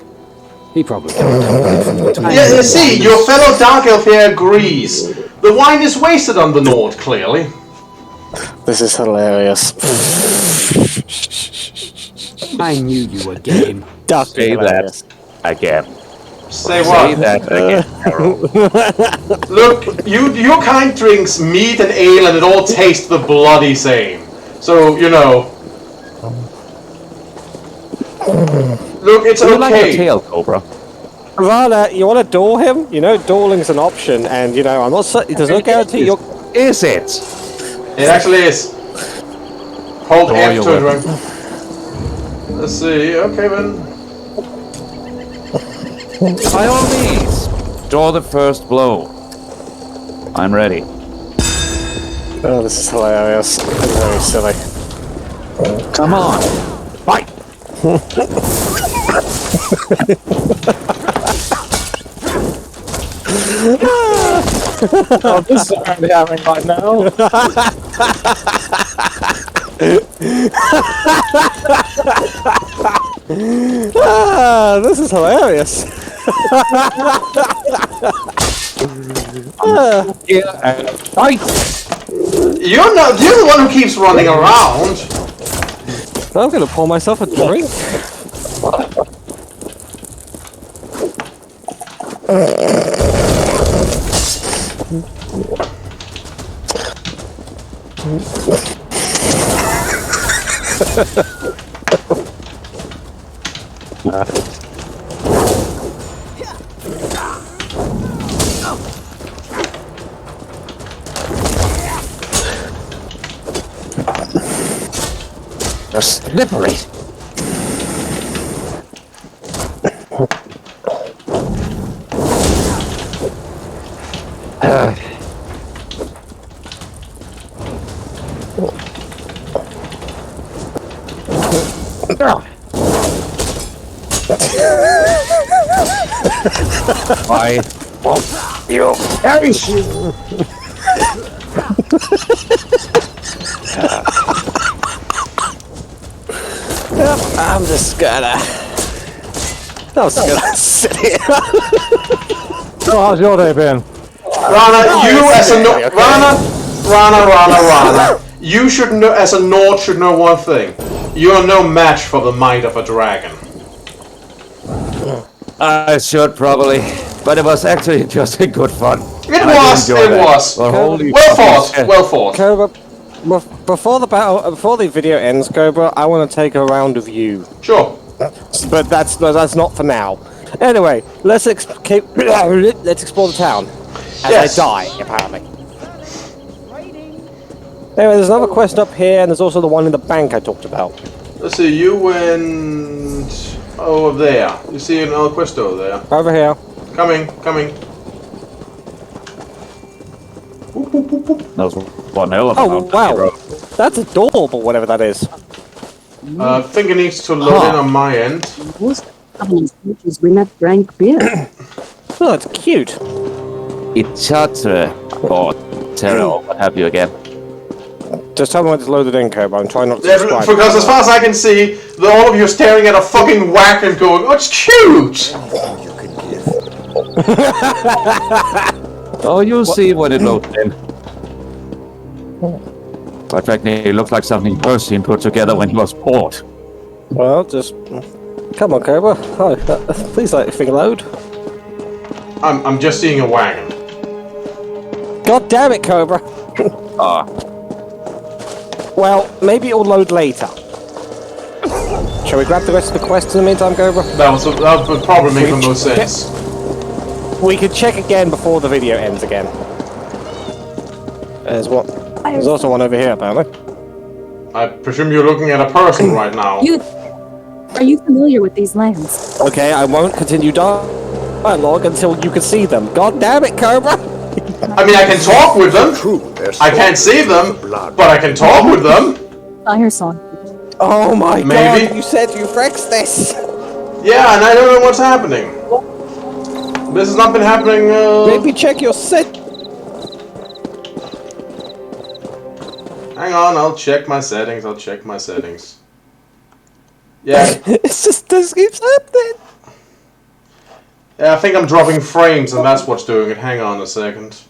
He probably can't tell the difference between... Yeah, you see, your fellow Dark Elf here agrees. The wine is wasted on the Nord, clearly. This is hilarious. I knew you were game. Say that again. Say what? Say that again, Harold. Look, your kind drinks meat and ale and it all tastes the bloody same. So, Look, it's okay. Like a tail, Cobra. Rather, you want to duel him? Dueling's an option, and I'm not certain. There's no guarantee you're. Is it? It actually is. Hold F to drink. Let's see. Okay, then. By all means, draw the first blow. I'm ready. Oh, this is hilarious. It's very silly. Come on, fight! Oh, this is apparently happening right now. This is hilarious. I'm You're the one who keeps running around. I'm gonna pour myself a drink. They're slippery. Why won't you perish? I'm just gonna sit here. So how's your day been? Rana, you as a Rana. You should know, as a Nord, should know one thing. You are no match for the might of a dragon. I should probably, but it was actually just a good fun. It was. Well fought. Cobra, before the battle, before the video ends, Cobra, I want to take a round of you. Sure. But that's not for now. Anyway, let's explore the town. As Yes. I die, apparently. Anyway, there's another quest up here, and there's also the one in the bank I talked about. Let's see, you went over there. You see another quest over there. Over here. Coming. There's one elephant. Oh, wow. That's adorable, whatever that is. I think it needs to load in on my end. Most Covenant soldiers we met drank beer. Oh, it's cute. It's or Terra or what have you again. Just tell me when it's loaded in, Cobra. I'm trying not to Yeah, subscribe. because as far as I can see, all of you are staring at a fucking whack and going, "Oh, it's cute!" Oh, you'll see when it loads in. In fact, it looks like something Persian put together when he was bored. Well, just... Come on, Cobra. Oh, please let the thing load. I'm just seeing a wagon. God damn it, Cobra. Well, maybe it'll load later. Shall we grab the rest of the quests in the meantime, Cobra? That would probably make the most sense. We could check again before the video ends again. There's also one over here, apparently. I presume you're looking at a person right now. Are you familiar with these lands? Okay, I won't continue dialogue until you can see them. God damn it, Cobra! I mean, I can talk with them. I can't see them, but I can talk with them. Fire song. Oh my Maybe. god, you said you fixed this! Yeah, and I don't know what's happening. This has not been happening, Maybe check your set. Hang on, I'll check my settings. Yeah. It's just, this keeps happening. Yeah, I think I'm dropping frames and that's what's doing it. Hang on a second.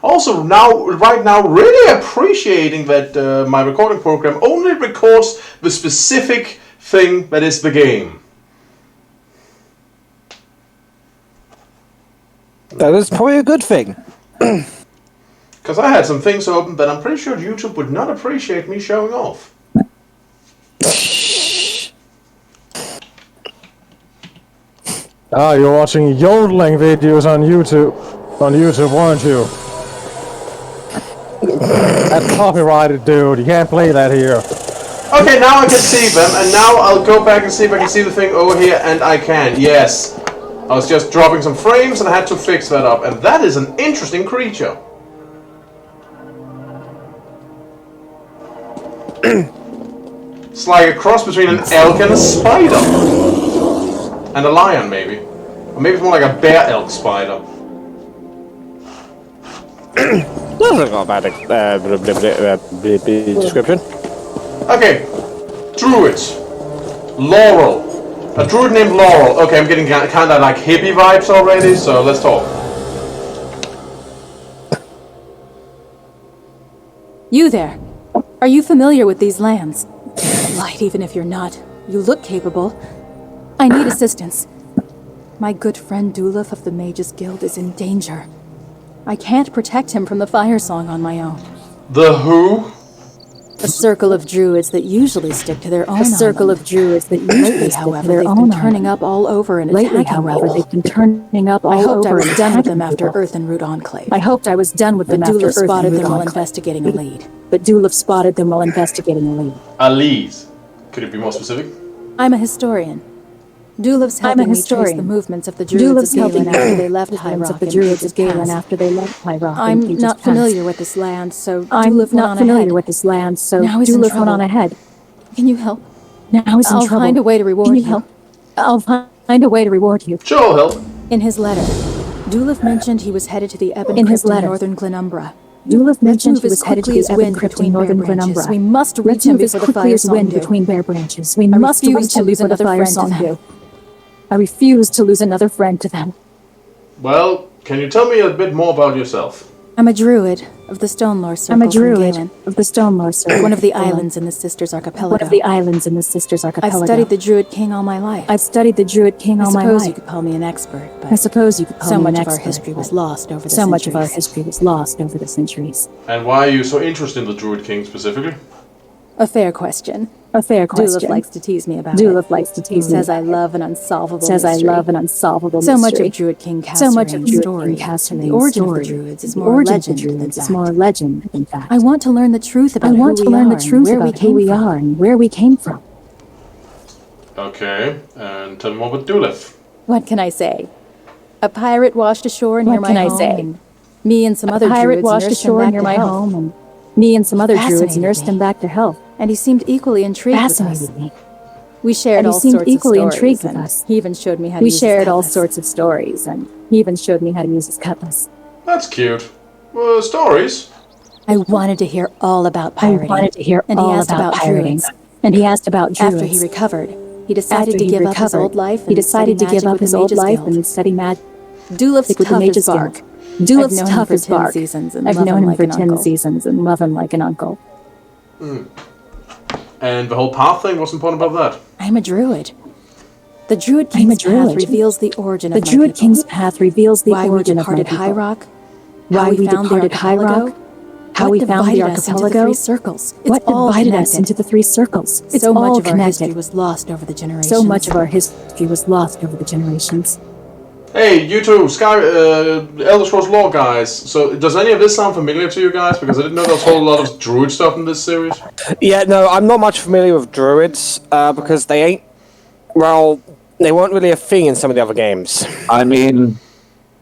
Also, right now, really appreciating that my recording program only records the specific thing that is the game. That is probably a good thing. Because I had some things open that I'm pretty sure YouTube would not appreciate me showing off. Ah, you're watching yodeling videos on YouTube. On YouTube, weren't you? That's copyrighted, dude. You can't play that here. Okay, now I can see them, and now I'll go back and see if I can see the thing over here, and I can, yes. I was just dropping some frames and I had to fix that up, and that is an interesting creature. It's like a cross between an elk and a spider. And a lion, maybe. Or maybe it's more like a bear elk spider. That's not a bad description. Okay, druids. Laurel. A druid named Laurel. Okay, I'm getting kind of like hippie vibes already, so let's talk. You there. Are you familiar with these lands? Light, even if you're not. You look capable. I need assistance. My good friend Dulaf of the Mages Guild is in danger. I can't protect him from the Fire Song on my own. The who? A circle of druids that usually stick to their own. A circle of druids that usually stick to their they've own. been turning up all over and Lately, attacking however, people. they've been turning up all I hoped I over was and done with them attacking after people. Earth and Root Enclave. I hoped I was done with them But after Dulaf Earth and spotted Root them while Enclave. investigating a lead. But Dulaf spotted them while investigating a lead. A lead. Could you be more specific? I'm a historian. Dulaf's helping me trace the movements of the druids of Galen after they left High Rock of the druids of Galen after they left High Rock. I'm not familiar with this land, so I'm Dulaf not familiar with this land, so Dulaf went on ahead. Can you help? Now he's in I'll trouble. find a way to reward Can you. you help? I'll find a way to reward you. Sure, I'll help. In his letter, Dulaf mentioned he was headed to the Ebon In his Crypt in letter. northern Glenumbra. Dulaf mentioned Let's he move was as headed to quickly the as wind Ebon Crypt between in northern bare branches. Glenumbra. We must reach Let's him move as before the quickly Fire as Song wind do. between bare branches. We I must refuse reach to him lose before the another Fire friend to Song them. do. I refuse to lose another friend to them. Well, can you tell me a bit more about yourself? I'm a druid of the Stone Lore Circle I'm a from druid Galen, of the Stone Lore Circle. one of the from Galen. islands in the Sisters Archipelago. One of the islands in the Sisters I've Archipelago. studied the Druid King all my life. I've studied the Druid King all my I suppose you life. could call me an expert, but I suppose you could call so me much an of our expert, history was but lost over the so centuries. much of our history was lost over the centuries. And why are you so interested in the Druid King specifically? A fair question. A fair question. Dulaf likes to tease me about Dulaf it. likes to tease me. Says I love an unsolvable Says mystery. I love an unsolvable So much mystery. of Druid King So much of Cassarine's Druid story. King Cassarine's The origin story. of the Druids is The more origin of the legend than Druids is fact. more legend than fact. I want to learn the truth about I want who to we learn are the truth and where we about who came we from. are and where we came from. Okay, and tell me more about Dulaf. What can I say? A pirate washed ashore near What my can I home. say? And me and some other A pirate druids washed nursed him ashore back near to my health. home, and me and some other druids Fascinated nursed me. him back to health. And he seemed equally intrigued with us. Fascinated me. We shared And he all seemed sorts equally of stories, intrigued with and us. he even showed me how to We use his shared all cutlass. sorts of stories, and he even showed me how to use his cutlass. That's cute. Stories? I wanted to hear all about I pirating. wanted to hear and all he asked about pirating. druids. And he asked about druids. After he recovered, he decided After to he give up his recovered, old life and he decided to study give magic up with his the old Mages life Guild. and study magic Dulaf's with the tough Mages as bark. Guild. Dulaf's I've known tough him as for 10 bark. seasons and I've love known him him like for an 10 uncle. seasons and love him like an uncle. And the whole path thing, what's important about that? I'm a druid. The Druid I'm a King's path druid. reveals the origin The of my Druid people. King's path reveals the Why we origin of my departed people. High Rock, Why how we found the departed High archipelago, Rock, how what we found the divided us into the archipelago, three circles. It's what all divided us connected. into the three circles. It's So all much of our history connected. was lost over the generations. So much of our history was lost over the generations. Hey, you two, Elder Scrolls lore guys. So, does any of this sound familiar to you guys? Because I didn't know there was a whole lot of druid stuff in this series. Yeah, no, I'm not much familiar with druids because they ain't. Well, they weren't really a thing in some of the other games. I mean,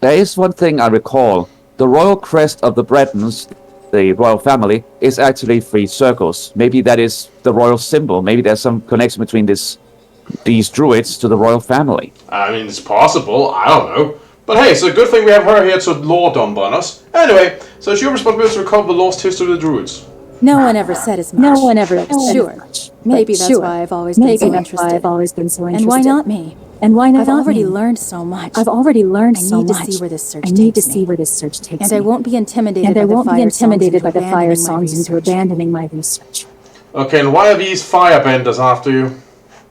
there is one thing I recall. The royal crest of the Bretons, the royal family, is actually three circles. Maybe that is the royal symbol. Maybe there's some connection between these druids to the royal family. I mean, it's possible. I don't know. But hey, it's a good thing we have her here to lore dump on us. Anyway, so it's your responsibility to recover the lost history of the druids. No one ever said as much. No one ever said Sure. as much. Maybe But that's sure. why I've always been Maybe so that's why interested. I've always been so interested. And why not me? And why not I've already me? learned so much. I've already learned I so need to much. see where this search I need to takes me. see where this search takes And me. I won't be intimidated And I by the won't be fire intimidated songs by the into fire abandoning my songs into research. abandoning my research. Okay, and why are these firebenders after you?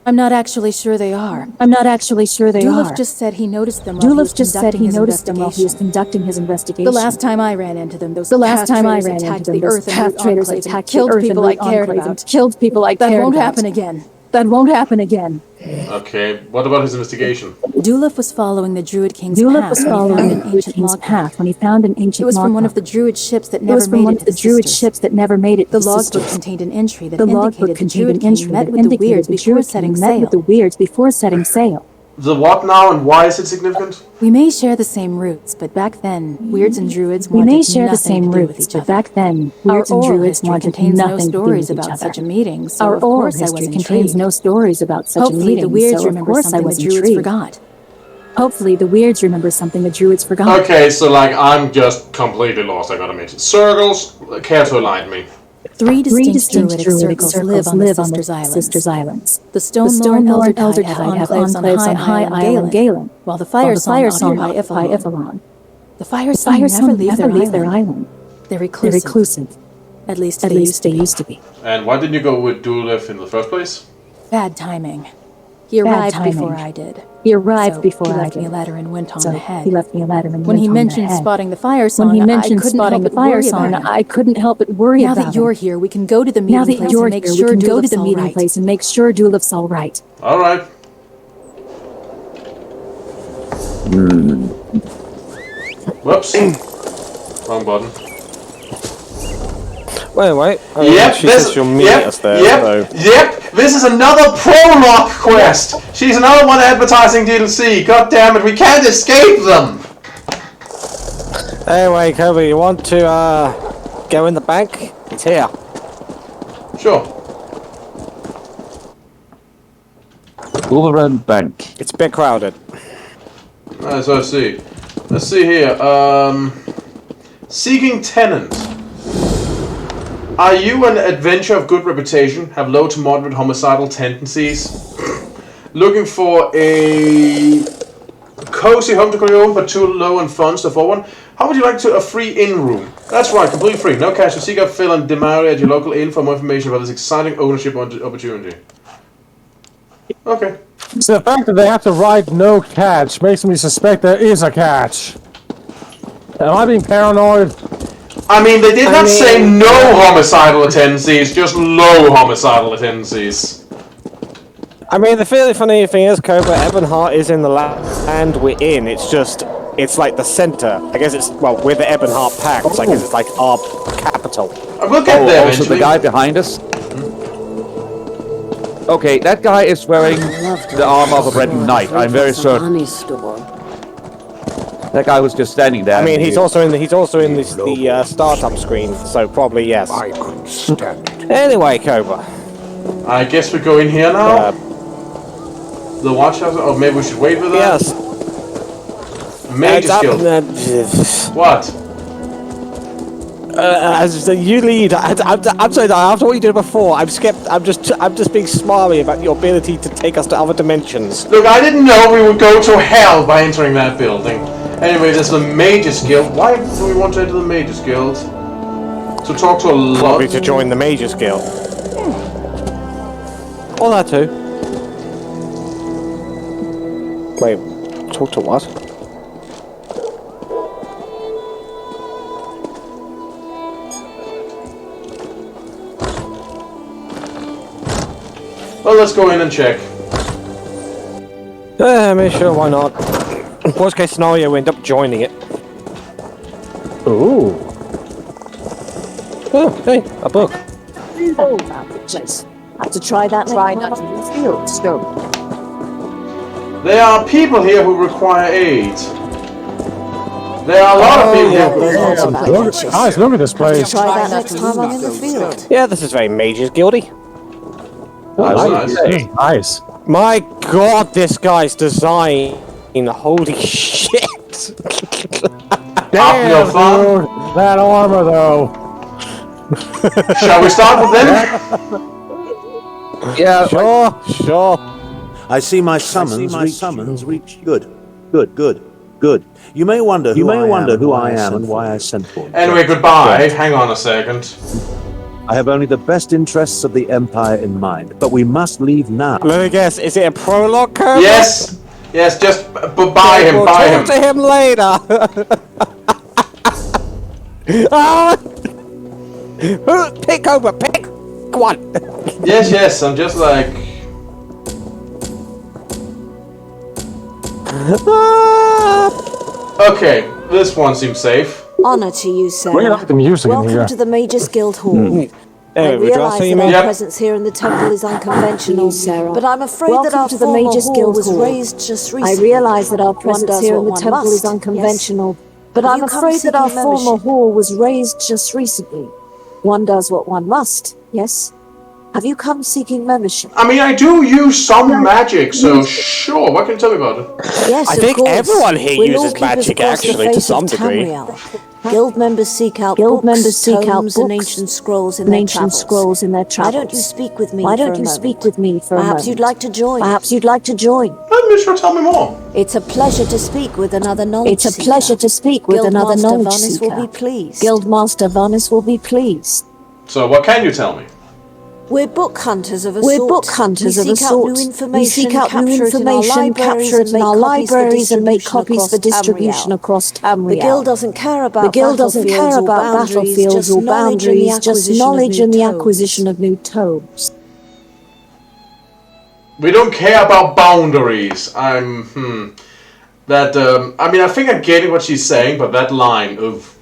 I'm not actually sure they are. I'm not actually sure they Dulaf are. just said he noticed them while he was Dulaf just said conducting he his noticed them while he was investigation. conducting his investigation. The last time I ran into them, those The last path time I traders ran attacked into them, the those Earth and path Root traders Enclave and attacked the killed Earth and people I Root cared Enclave and about. killed people I That cared won't about. happen again. That won't happen again. Okay, what about his investigation? Dulaf was following the Druid King's Dulaf path was when he following found the an Druid ancient King's logbook. path when he found an ancient It was from one of logbook. the Druid ships that It never was from made one it of to the Druid Sisters. ships that never made it The to the logbook Sisters. contained an entry that The logbook indicated the contained Druid an King entry met that with the indicated Weirds the before Druid setting King met with sail. the Weirds before setting sail. The what now, and why is it significant? We may share the same roots, but back then, Weirds and Druids We wanted may share the nothing same to do with roots, each but other. back then, Our Weirds and oral Druids history wanted contains no nothing to do stories with each about other. such a meeting, so Our of oral course I was history intrigued. contains no stories about such a Hopefully meeting, the Weirds so of remember course I something was the Druids intrigued. forgot. Hopefully the Weirds remember something the Druids forgot. Okay, so like, I'm just completely lost, I gotta admit. Circles, care to enlighten me? Three distinct druidic circles live on the Sisters' Islands. The Stonelore and Elder Tide have enclaves on High Island Galen, while the Fire Song on High Ifalon. The Fire Song never leave their island. They're reclusive. At least they used to be. And why didn't you go with Dulif in the first place? Bad timing. He arrived before I did. He left me a letter and went on ahead. When he mentioned spotting the Fire Song, I couldn't help but worry about him. Now that you're here, we can go to the meeting place and make sure Dulif's all right. All right. Whoops. Wrong button. Wait. Yep, she says she'll meet us there. Yep, this is another prologue quest. She's another one advertising DLC. God damn it, we can't escape them. Anyway, Kobe, you want to go in the bank? It's here. Sure. Overrun Bank. It's a bit crowded. So let's see. Let's see here. Seeking tenant. Are you an adventurer of good reputation? Have low to moderate homicidal tendencies? Looking for a cozy home to call your own, but too low in funds to afford one? How would you like a free inn room? That's right, completely free. No cash. So seek out Phil and Demario at your local inn for more information about this exciting ownership opportunity. Okay. So the fact that they have to write no catch makes me suspect there is a catch. Am I being paranoid? I mean, they did not say no homicidal tendencies, just low homicidal tendencies. I mean, the really funny thing is, Cobra, Ebonheart is in the land we're in. It's just, it's like the center. I guess it's, well, we're the Ebonheart Pact, so I guess it's like our capital. We'll get there eventually. Also the guy behind us? Okay, that guy is wearing the armor of a red knight. I'm very certain. That guy was just standing there. I mean, he's also in the startup screen, so probably yes. I couldn't stand it. Anyway, Cobra. I guess we go in here now. The watch house, or maybe we should wait for that. Yes. Mage skill. What? You lead. I'm sorry. After what you did before, I'm skeptical. I'm just being smarmy about your ability to take us to other dimensions. Look, I didn't know we would go to hell by entering that building. Anyway, there's the Mages Guild. Why do we want to enter the Mages Guild? To talk to a lot. Probably to join the Mages Guild. Or that too. Wait, talk to what? Well, let's go in and check. I mean, sure, why not? Worst case scenario, we end up joining it. Ooh. Oh, hey, a book. Oh, pictures. Had to try that in the field. So. There are people here who require aid. There are a lot of people here. Guys, look at this place. Try that next time I'm in the field. Yeah, this is very Mages Guildy. Nice. Nice. My God, this guy's design. Holy shit! Damn, dude, that armor though. Shall we start with them? Yeah, sure. I see my summons reach. Good. You may wonder who I am and why I sent for you. Anyway, goodbye. Hang on a second. I have only the best interests of the Empire in mind, but we must leave now. Let me guess, is it a prologue, Colonel? Yes, just buy him, we'll buy him. Talk to him later. Pick over, pick one. Yes, I'm just like... Okay, this one seems safe. Honor to you, Sarah. We like the music in here. Welcome to the Mages Guild Hall. I realise that our presence here in the temple is unconventional, Sarah, but I'm afraid that our former hall was raised just recently. One does what one must, yes? Have you come seeking membership? I mean, I do use some magic, so sure. What can you tell me about it? Yes, I think everyone here uses magic, actually, to some degree. Guild members seek out books, tomes, and ancient scrolls in their travels. Why don't you speak with me for a moment? Perhaps you'd like to join. Let me sure tell me more. It's a pleasure to speak with another knowledge seeker. Guildmaster Vanis will be pleased. So, what can you tell me? We're book hunters of a sort. We seek out new information, capture it in our libraries, and make copies for distribution across Tamriel. The Guild doesn't care about battlefields or boundaries, just knowledge and the acquisition of new tomes. We don't care about boundaries. I mean, I think I'm getting what she's saying, but that line of...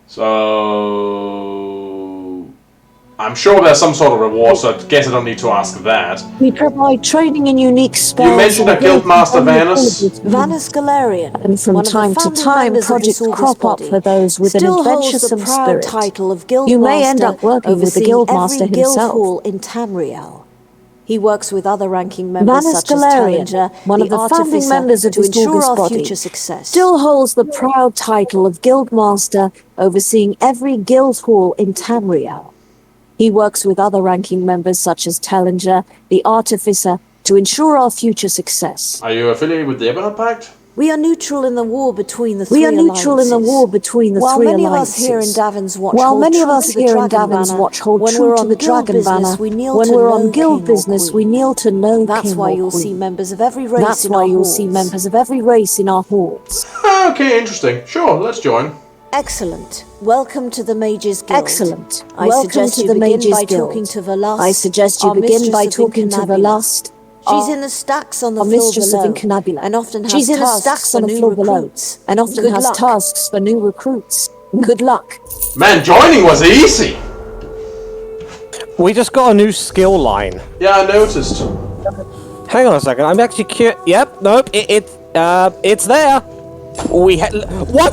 So... I'm sure there's some sort of reward, so I guess I don't need to ask that. We provide training in unique spells. You mentioned a Guildmaster Vanis. Vanis Galarian. And from time to time, projects crop up for those with an adventuresome spirit. You may end up working with the Guildmaster himself. In Tamriel. He works with other ranking members such as Tallinger, one of the founding members of his body, still holds the proud title of Guildmaster, overseeing every guild hall in Tamriel. He works with other ranking members such as Tallinger, the Artificer, to ensure our future success. Are you affiliated with the Ebonheart Pact? We are neutral in the war between the three alliances. While many of us here in Davon's Watch hold true to the Dragon Banner, when we're on guild business, we kneel to no king. That's why you'll see members of every race in our halls. Okay, interesting. Sure, let's join. Excellent. Welcome to the Mages Guild. I suggest you begin by talking to Verlust. She's in the stacks on the floor below, and often has tasks for new recruits. Good luck. Man, joining was easy. We just got a new skill line. Yeah, I noticed. Hang on a second. I'm actually curious. Yep. Nope. It's there. What?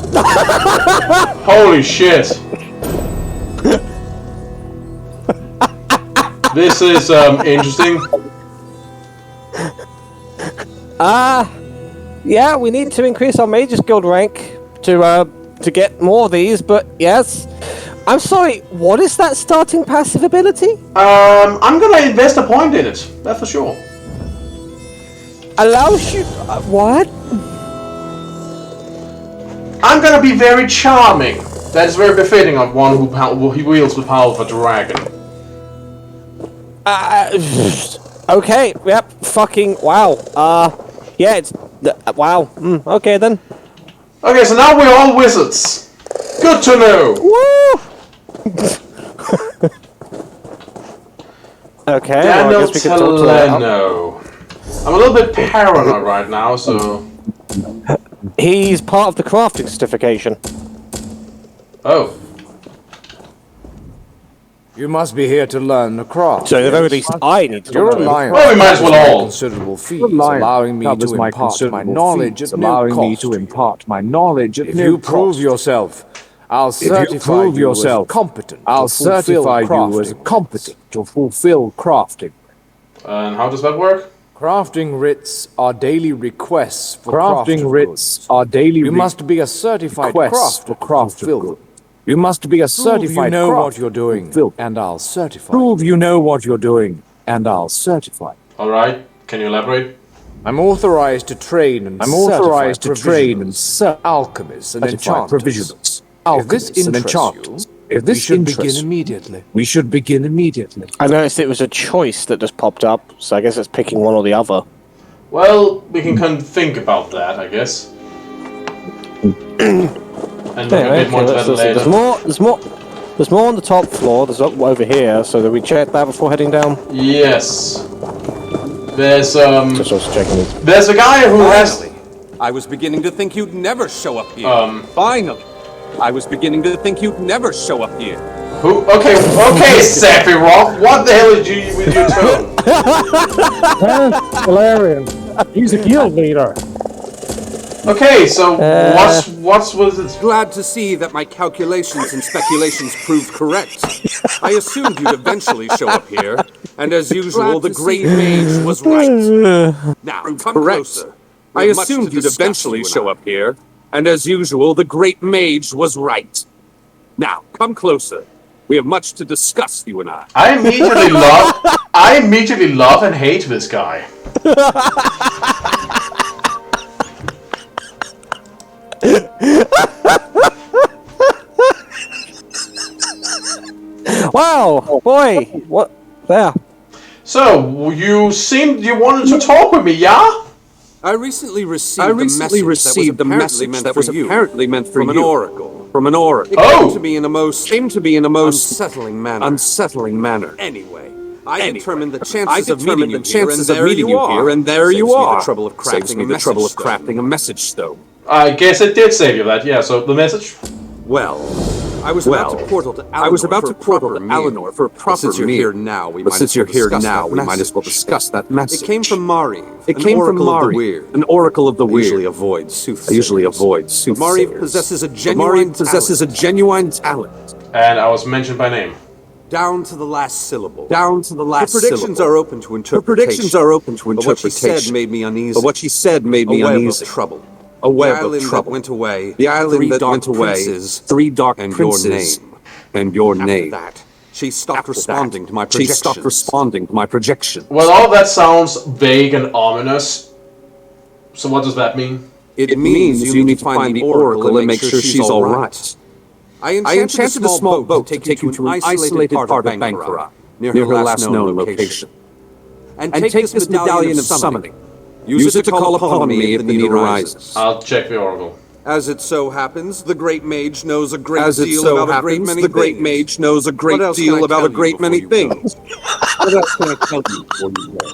Holy shit. This is interesting. Yeah, we need to increase our Mages Guild rank to get more of these, but yes. I'm sorry, what is that starting passive ability? I'm gonna invest a point in it, that's for sure. Allows you... what? I'm gonna be very charming. That is very befitting of one who wields the power of a dragon. Okay, yep, fucking wow. Yeah, it's... wow, okay then. Okay, so now we're all wizards. Good to know. Woo! Okay, well, I guess we can talk to that. I'm a little bit paranoid right now, so... He's part of the crafting certification. Oh. You must be here to learn the craft. So at the very least, I need to Your learn. Well, we might as well all. Considerable fees, allowing me to impart my knowledge at no cost. If you prove yourself, I'll certify you as competent to fulfill crafting. And how does that work? Crafting writs are daily requests for crafting writs. You must be a certified crafter to fulfill them. You must be a certified crafter. Prove you know what you're doing, and I'll certify. Prove you know what you're doing, and I'll certify. All right. Can you elaborate? I'm authorized to train and alchemists and enchanters. If this interests you, we should begin immediately. I noticed it was a choice that just popped up, so I guess it's picking one or the other. Well, we can think about that, I guess. And look a bit more into that later. There's more on the top floor. There's over here. So that we check that before heading down. Yes. There's Just checking it. There's a guy who has. I was beginning to think you'd never show up here. Finally. I was beginning to think you'd never show up here. Who? Okay, Sephiroth. What the hell is you with your tone? Valerian. He's a guild leader. Okay, so what's with it? Glad to see that my calculations and speculations proved correct. I assumed you'd eventually show up here, and as usual, the Great Mage was right. Now, come closer. I assumed you'd eventually show up here, and as usual, the Great Mage was right. Now, come closer. We have much to discuss, you and I. I immediately love and hate this guy. Wow, boy, what? There. So, you seemed you wanted to talk with me, yeah? I recently received the message that was apparently meant for you. From an oracle. It came to me in a most unsettling manner. Anyway, I determined the chances of meeting you here, and there you are. Saves me the trouble of crafting a message, though. I guess it did save you that, yeah, so the message? Well, I was about to portal to Eleanor for a proper meal. Since you're here now, we might as well discuss that message. It came from Mariv. An oracle of the weird. I usually avoid soothsayers. Mariv possesses a genuine talent. And I was mentioned by name. Down to the last syllable. Her predictions are open to interpretation. But what she said made me uneasy. A web of trouble. The island that went away. 3 dark princes. And your name. After that, she stopped responding to my projections. Well, all that sounds vague and ominous. So what does that mean? It means you need to find the oracle and make sure she's all right. I enchanted a small boat to take you to an isolated part of Bankara, near her last known location. And take this medallion of summoning. Use it to call upon me if the need arises. I'll check the oracle. As it so happens, the Great Mage knows a great deal about a great many things. What else can I tell you before you go?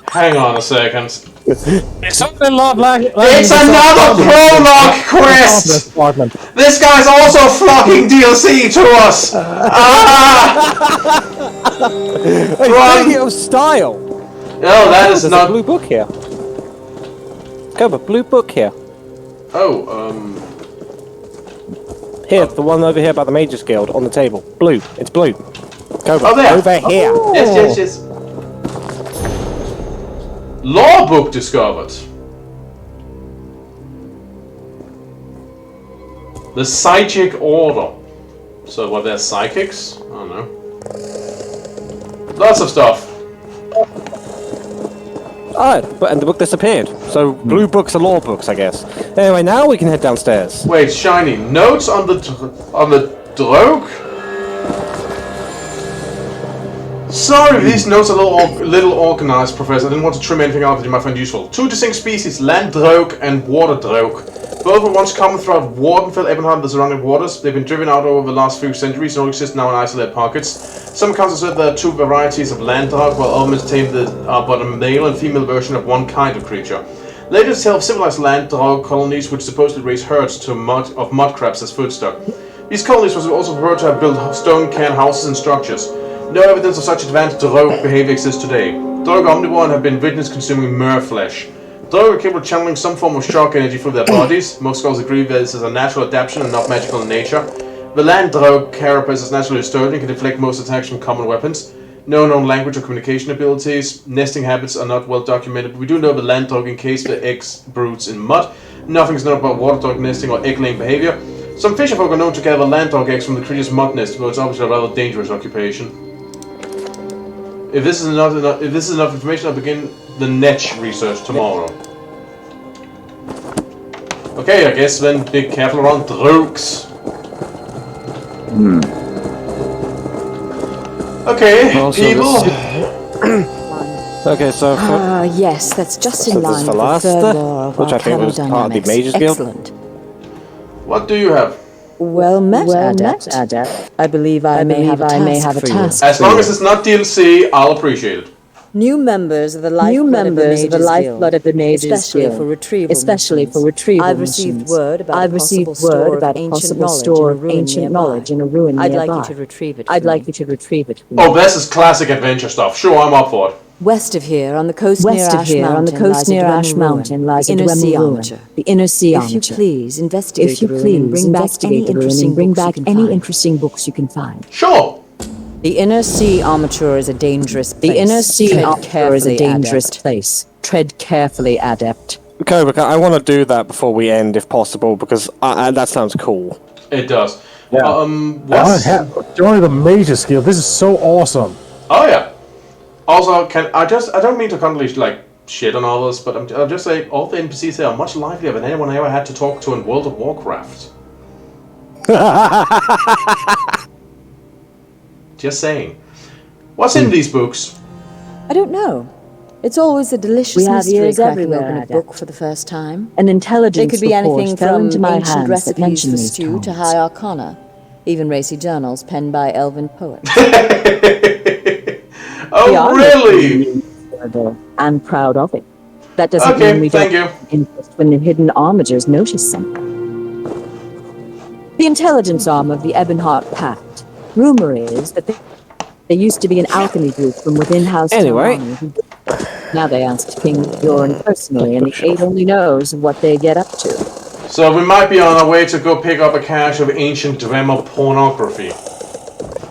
Hang on a second. It's something like it's another prologue quest! This guy's also flocking DLC to us! He's doing it of style! No, that is not... a blue book here. Go, a blue book here. Here, the one over here by the Mages Guild on the table. Blue. It's blue. Cobra, over here. Yes. Law book discovered. The Psychic Order. So, what, they're psychics? I don't know. Lots of stuff. Oh, and the book disappeared. So, blue books are law books, I guess. Anyway, now we can head downstairs. Wait, Shiny. Notes on the Drogue? Sorry, these notes are a little organized, Professor. I didn't want to trim anything out that you might find useful. 2 distinct species, land Drogue and water Drogue. Both were once common throughout Wardenfell, Ebonheart, and the surrounding waters. They've been driven out over the last few centuries and only exist now in isolated pockets. Some accounts assert there are 2 varieties of land Drogue, while others maintain that are but a male and female version of one kind of creature. Legends tell of civilized land Drogue colonies which supposedly raise herds of mud crabs as food stock. These colonies were also reported to have built stone can houses and structures. No evidence of such advanced Drogue behavior exists today. Drogue omnivore and have been witnessed consuming mer flesh. Drogue are capable of channeling some form of shock energy through their bodies. Most scholars agree that this is a natural adaptation and not magical in nature. The land Drogue carapace is naturally sturdy and can deflect most attacks from common weapons. No known language or communication abilities. Nesting habits are not well documented. We do know the land Drogue encase their eggs broods in mud. Nothing is known about water Drogue nesting or egg-laying behavior. Some fisherfolk are known to gather land Drogue eggs from the creature's mud nest, though it's obviously a rather dangerous occupation. If this is enough information, I'll begin the Netch research tomorrow. Okay, I guess then be careful around Drogues. Okay, people. Okay, so... yes, that's just in line with the third law of which I think was part of the Mages Guild. Excellent. What do you have? Well met, Adept. I believe I may have a task. As long as it's not DLC, I'll appreciate it. New members of the lifeblood of the Mages Guild, especially for retrieval. I've received word about a possible store of ancient knowledge in a ruin nearby. I'd like you to retrieve it. Oh, this is classic adventure stuff. Sure, I'm up for it. West of here, on the coast near Ash Mountain, lies a Dwemer ruin, the Inner Sea Armature. If you please, investigate the ruin and bring back any interesting books you can find. Sure. The inner sea armature is a dangerous place. The inner sea armature is a dangerous place. Tread carefully, adept. Cobra, I want to do that before we end, if possible, because that sounds cool. It does. Yeah. Join the mage's guild. This is so awesome. Oh yeah. Also, I don't mean to constantly like shit on all this, but I'll just say all the NPCs here are much livelier than anyone I ever had to talk to in World of Warcraft. Just saying. What's in these books? I don't know. It's always a delicious mystery cracking everywhere, open a book for the first time. An intelligence It could be report anything fell from into my ancient hands that recipes mentioned for these stew to tomes. high arcana. Even racy journals penned by elven poets. Oh, really? I'm proud of it. That doesn't mean we don't have interest when the hidden armigers notice something. The intelligence arm of the Ebonheart Pact. Rumor is that there used to be an alchemy group from within House Tarani. Now they asked King Bjorn personally, and the Eight only knows what they get up to. So we might be on our way to go pick up a cache of ancient Dremel pornography.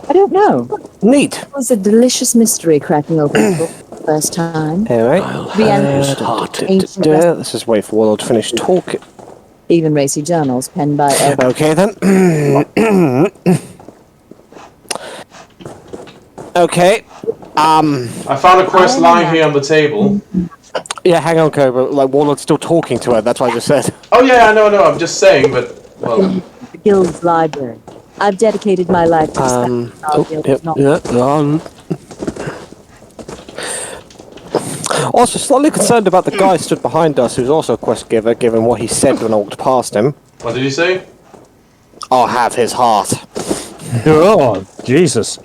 I don't know. Neat. It was a delicious mystery cracking open the book for the first time. Anyway. Let's just wait for Warlord to finish talking. Even racy journals penned by elven. Okay then. Okay. I found a quest lying here on the table. Yeah, hang on, Cobra. Like, Warlord's still talking to her, that's what I just said. Oh yeah, I know, I'm just saying, but, well... The Guild's library. I've dedicated my life to Also, slightly concerned about the guy stood behind us, who's also a quest giver, given what he said when I walked past him. What did he say? I'll have his heart. Oh, Jesus.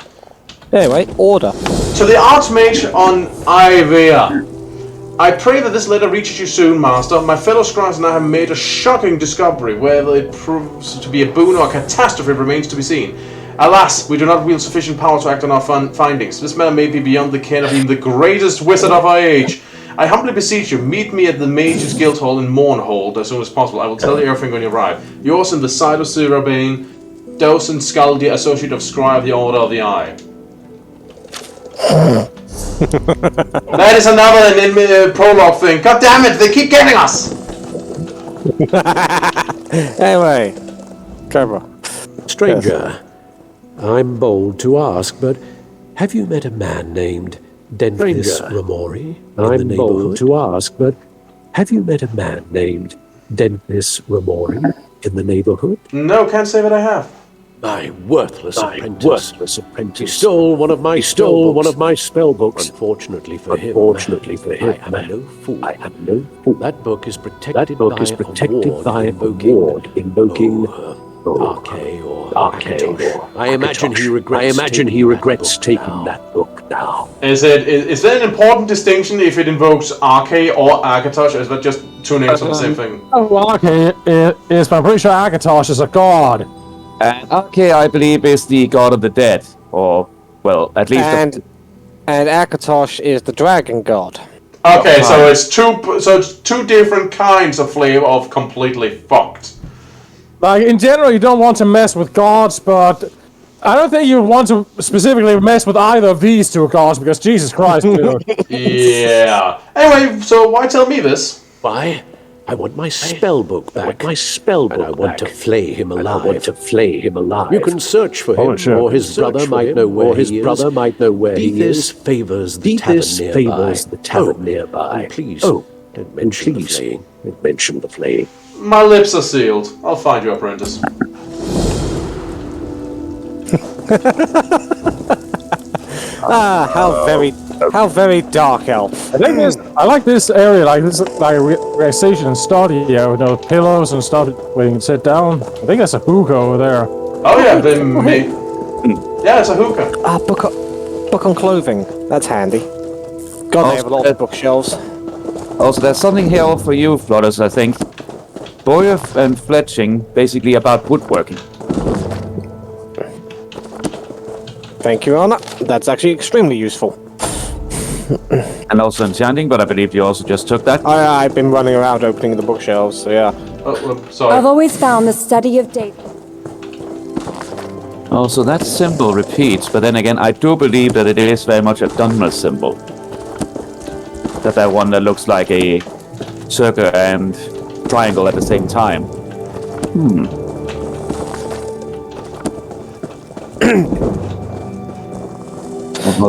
Anyway, order. To the Archmage on Ivea. I pray that this letter reaches you soon, Master. My fellow scribes and I have made a shocking discovery. Whether it proves to be a boon or a catastrophe remains to be seen. Alas, we do not wield sufficient power to act on our findings. This matter may be beyond the ken of even the greatest wizard of our age. I humbly beseech you, meet me at the Mage's Guild Hall in Mournhold as soon as possible. I will tell you everything when you arrive. Yours in the side of Sirabane, Docent Scaldi, Associate of Scribe of the Order of the Eye. That is another prologue thing. God damn it, they keep getting us! Anyway, Cobra. Stranger, I'm bold to ask, but have you met a man named Denthis Ramori in the neighborhood? I'm bold to ask, but have you met a man named Denthis Ramori in the neighborhood? No, can't say that I have. My worthless apprentice. He stole one of my spell books. Unfortunately for him, I am no fool. That book is protected by a ward invoking Arche or Akatosh. I imagine he regrets taking that book now. Is there an important distinction if it invokes Arche or Akatosh, or is that just two names of the same thing? Oh, Arche is, but I'm pretty sure Akatosh is a god. And Arche, I believe, is the god of the dead, or, well, at least... And Akatosh is the dragon god. Okay, so it's two different kinds of flavor of completely fucked. Like, in general, you don't want to mess with gods, but I don't think you want to specifically mess with either of these two gods, because Jesus Christ, dude. Yeah. Anyway, so why tell me this? Why? I want my spell book back. And I want to flay him alive. You can search for him, or his brother might know where he is. Beathis favors the tavern nearby. Please, don't mention the flaying. My lips are sealed. I'll find you, apprentice. How very dark, elf. I like this area, like this, like relaxation and study, you know, pillows and stuff where you can sit down. I think that's a hookah over there. Oh yeah, yeah, it's a hookah. Book on clothing. That's handy. God, they have a lot of bookshelves. Also, there's something here for you, Flores, I think. Boyov and fletching, basically about woodworking. Thank you, Anna. That's actually extremely useful. And also enchanting, but I believe you also just took that. I've been running around opening the bookshelves, so yeah. Oh, sorry. I've always found the study of data. Oh, so that symbol repeats, but then again, I do believe that it is very much a Dunmer symbol. That one that looks like a circle and triangle at the same time.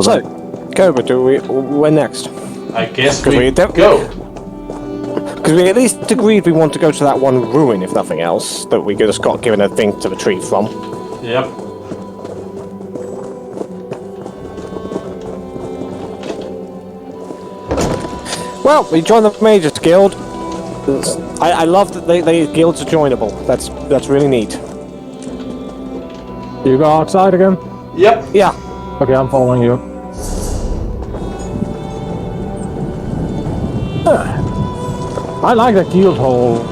So, Cobra, we're next. I guess we go. Because we at least agreed we want to go to that one ruin, if nothing else, that we just got given a thing to retreat from. Yep. Well, we joined the Mages Guild. I love that they guilds are joinable. That's really neat. You go outside again? Yep. Yeah. Okay, I'm following you. I like that guild hall.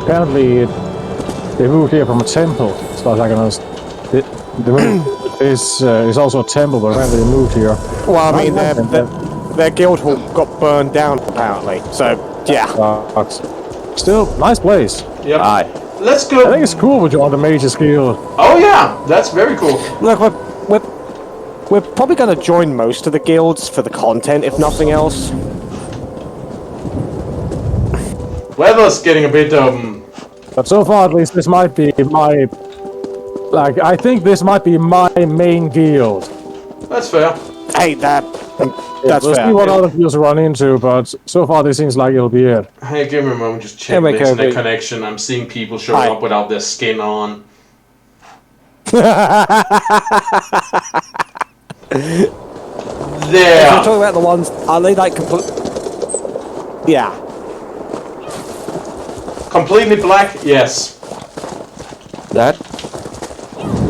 Apparently, they moved here from a temple, as far as I can understand. Is also a temple, but apparently they moved here. Well, I mean, their guild hall got burned down, apparently. So, yeah. Still, nice place. Yep. Aye. Let's go. I think it's cool we joined the Mages Guild. Oh yeah, that's very cool. Look, we're probably going to join most of the guilds for the content, if nothing else. Weather's getting a bit But so far, at least, this might be my. I think this might be my main guild. That's fair. Hey, that's we'll fair. see what other guilds run into, but so far this seems like it'll be it. Hey, give me a moment, just check the internet connection. I'm seeing people showing up without their skin on. There. If you're talking about the ones, are they like complete? Yeah. Completely black? Yes. That?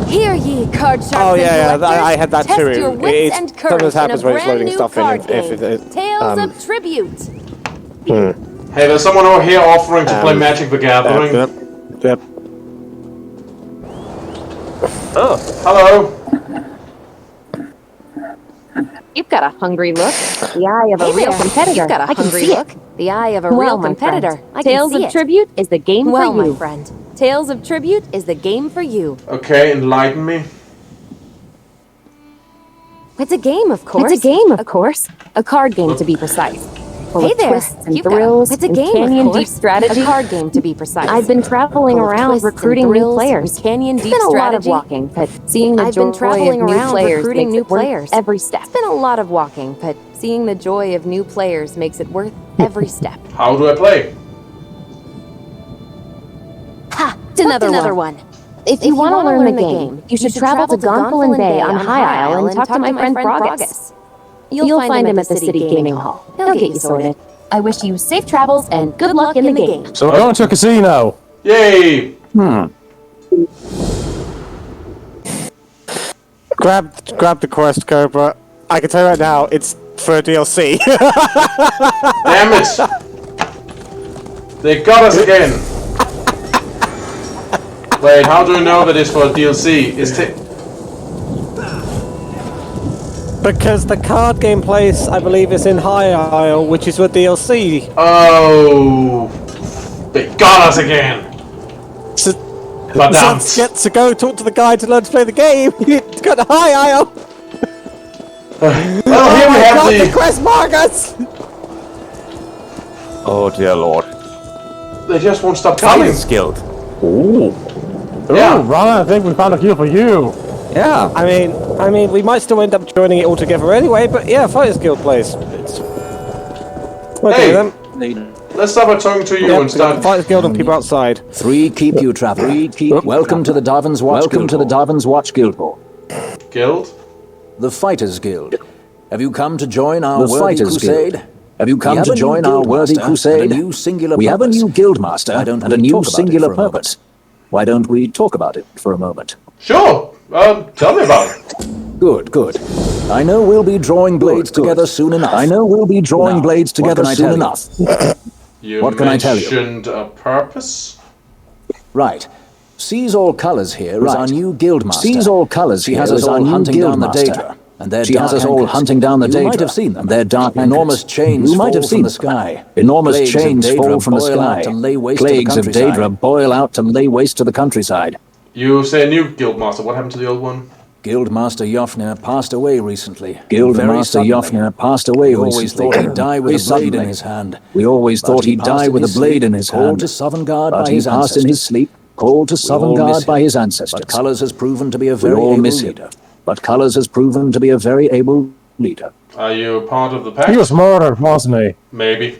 Hear ye, card sharp. Oh yeah, I had that Test too. your wits and courage Sometimes happens in a when it's brand loading new stuff card in. game. Tales of Tribute. Hey, there's someone over here offering to play Magic the Gathering. Yep. Oh, hello. You've got a hungry look. The eye of a real competitor. You've got a hungry look. The eye of a real competitor. I can Tales see of Tribute is the game for you. Well, my friend, Tales of Tribute is the game for you. Okay, enlighten me. It's a game, of course. It's a game, of course. A card game, to be precise. Full of twists and thrills. It's a game, canyon deep strategy. A card game, to be precise. I've been traveling around recruiting new players. Canyon deep It's been a lot of strategy. walking, but seeing the I've joy been traveling of new around players recruiting makes new it worth players. every step. It's been a lot of walking, but seeing the joy of new players makes it worth every step. How do I play? Ha! It's another one. If you want to learn the game, you should travel to Gonfalon Bay on High Isle and talk to my friend Brogus. You'll find him at the City Gaming Hall. He'll get you sorted. I wish you safe travels and good luck in the game. So we're going to a casino. Yay! Grab the quest, Cobra. I can tell you right now, it's for a DLC. Damn it! They got us again. Wait, how do you know that it's for a DLC? Because the card game place, I believe, is in High Isle, which is for DLC. Oh, they got us again. So let's get to go talk to the guy to learn to play the game. You got the High Isle. Well, here we have the quest markers. Oh dear lord. They just won't stop coming. Guild. Ooh. Yeah. Ooh, Ron, I think we found a guild for you. Yeah. I mean, we might still end up joining it all together anyway. But yeah, Fighters Guild place. Okay then. Let's start talking to you and start. Fighters Guild and people outside. 3 keep you traveler. Welcome to the Davon's Watch. Welcome to the Davon's Watch Guild Hall. Guild? The Fighters Guild. Have you come to join our worthy crusade? Have you come to join our worthy crusade? We have a new guild master and a new singular purpose. Why don't we talk about it for a moment? Sure. Tell me about it. Good, good. I know we'll be drawing blades together soon enough. You What can I tell you? mentioned a purpose? Right. Sees All Colors here is our new guild master. She has us all hunting down the Daedra. And their You might have seen them. Their dark enormous chains fall from the sky. Enormous chains fall from the boil out sky. to lay waste to the Plagues of countryside. Daedra boil out to lay waste to the countryside. You say a new guildmaster. What happened to the old one? Guildmaster Jofnir passed away recently. Guildmaster Jofnir passed away recently. We always thought he'd die with a blade in his hand. We always thought he'd die with a blade in his hand. Called to Sovngarde by his passed in his sleep, called to Sovngarde by his ancestors. But Colours has proven to be a very able leader. But Colours has proven to be a very able leader. Are you part of the pact? He was murdered, wasn't he? Maybe.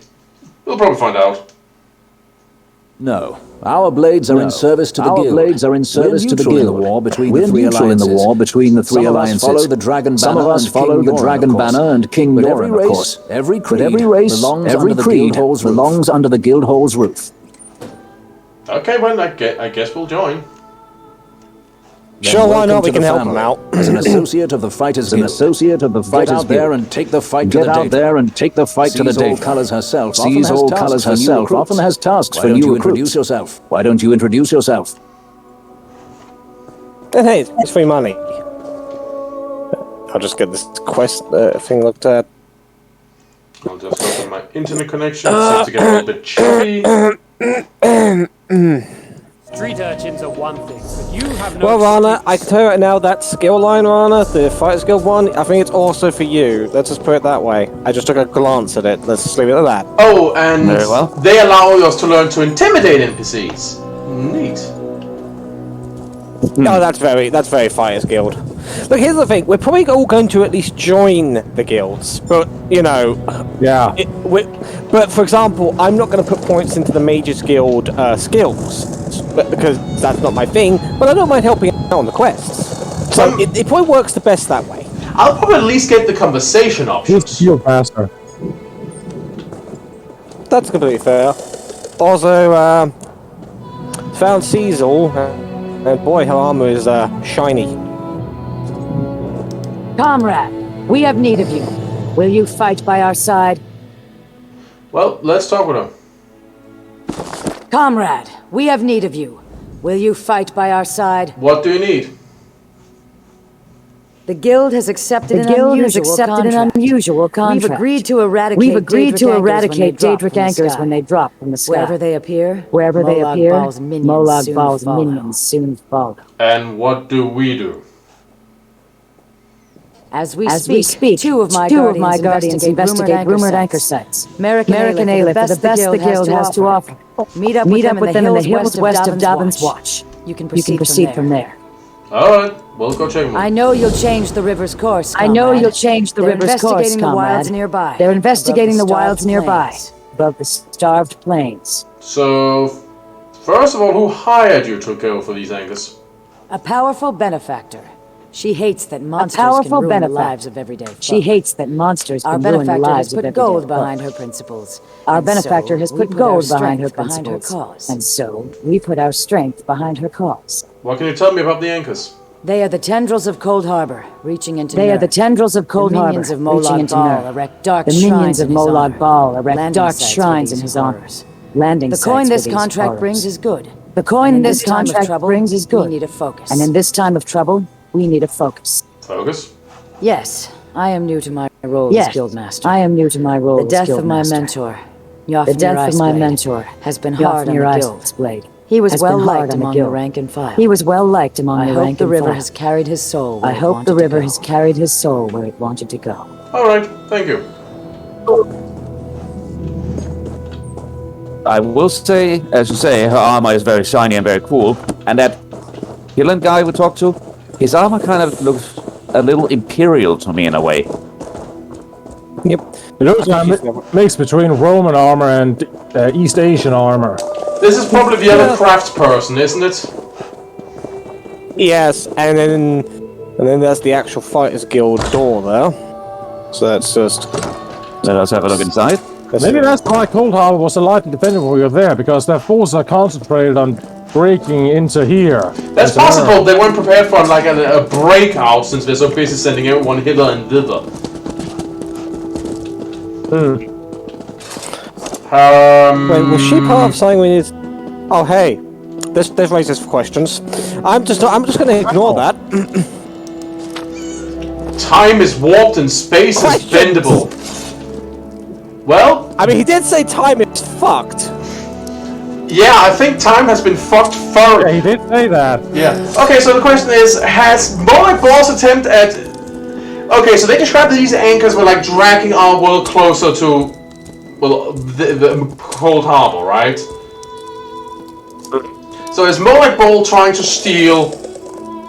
We'll probably find out. No. Our blades are in service to the guild. Our blades are in service to the guild. In the war between We're the three neutral alliances. in the war between the three alliances. Some of us follow the dragon banner. Some of us follow the dragon banner and King Doran, of course. Every But every race, every creed belongs under the guild hall's roof. Okay, well, I guess we'll join. Sure, why not? We can help them out. As an associate of the Fighters Guild. Get out there and take the fight to the date. Get out there and take the fight to the date. Sees all Colours herself. Sees all Colours herself. Often has tasks for new recruits. Why don't you introduce yourself? Why don't you introduce yourself? Hey, it's free money. I'll just get this quest thing looked at. I'll just open my internet connection. It seems to get a little bit choppy. Street urchins are one thing, but you have no... Well, Rana, I can tell you right now, that skill line, Rana, the Fighters Guild one, I think it's also for you. Let's just put it that way. I just took a glance at it. Let's just leave it at that. Oh, and very well. They allow us to learn to intimidate NPCs. Neat. No, that's very Fighters Guild. Look, here's the thing. We're probably all going to at least join the guilds, but, you know... Yeah. But, for example, I'm not going to put points into the Mages Guild skills, because that's not my thing, but I don't mind helping out on the quests. So it probably works the best that way. I'll probably at least get the conversation options. He's shield master. That's completely fair. Also, found Cecil, and boy, her armor is shiny. Comrade, we have need of you. Will you fight by our side? Well, let's talk with him. Comrade, we have need of you. Will you fight by our side? What do you need? The guild has accepted an unusual contract. We've agreed to eradicate Daedric anchors when they drop from the sky. Wherever they appear, Molag Bal's minions soon follow. And what do we do? As we speak, two of my guardians investigate rumored anchor sites. Merrick and Aleph are the best the guild has to offer. Meet up with them in the hills west of Davon's Watch. You can proceed from there. Alright, we'll go check them out. I know you'll change the river's course, comrade. They're investigating the wilds nearby. Above the starved plains. So, first of all, who hired you to go for these anchors? A powerful benefactor. She hates that monsters can ruin the lives of everyday folk. She hates that monsters can ruin the lives of everyday folk. Our benefactor has put gold behind her principles. Our benefactor has put gold behind her principles. Cause. And so, we put our strength behind her cause. What can you tell me about the anchors? They are the tendrils of Cold Harbor, reaching into The minions of Molag Bal erect dark shrines in his honor. Landing the coin this contract brings is good. The coin this contract brings is good. We need a focus. And in this time of trouble, we need a focus. Focus? Yes, I am new to my role as guildmaster. I am new to my role as guildmaster. The death of my mentor, Jofnir, has been hard on the guild. He was well liked among the rank and file. He was well liked among the rank and file. I hope the river has carried his soul. I hope the river has carried his soul where it wanted to go. Alright, thank you. I will say, as you say, her armor is very shiny and very cool, and that Hillen guy we talked to, his armor kind of looks a little imperial to me in a way. Yep. It looks like a mix between Roman armor and East Asian armor. This is probably the other craft person, isn't it? Yes, and then there's the actual Fighters Guild door there. So that's just... Let us have a look inside. Maybe that's why Cold Harbor was so lightly defended when we were there, because their forces are concentrated on breaking into here. That's possible. They weren't prepared for like a breakout since they're so busy sending everyone hither and thither. Wait, was she part of something we need? Oh, hey, this raises questions. I'm just going to ignore that. Time is warped and space is bendable. Well, I mean, he did say time is fucked. Yeah, I think time has been fucked thoroughly. Yeah, he did say that. Yeah. Okay, so the question is, has Moloch Ball's attempt at... Okay, so they describe that these anchors were like dragging our world closer to, well, the Cold Harbor, right? So is Moloch Ball trying to steal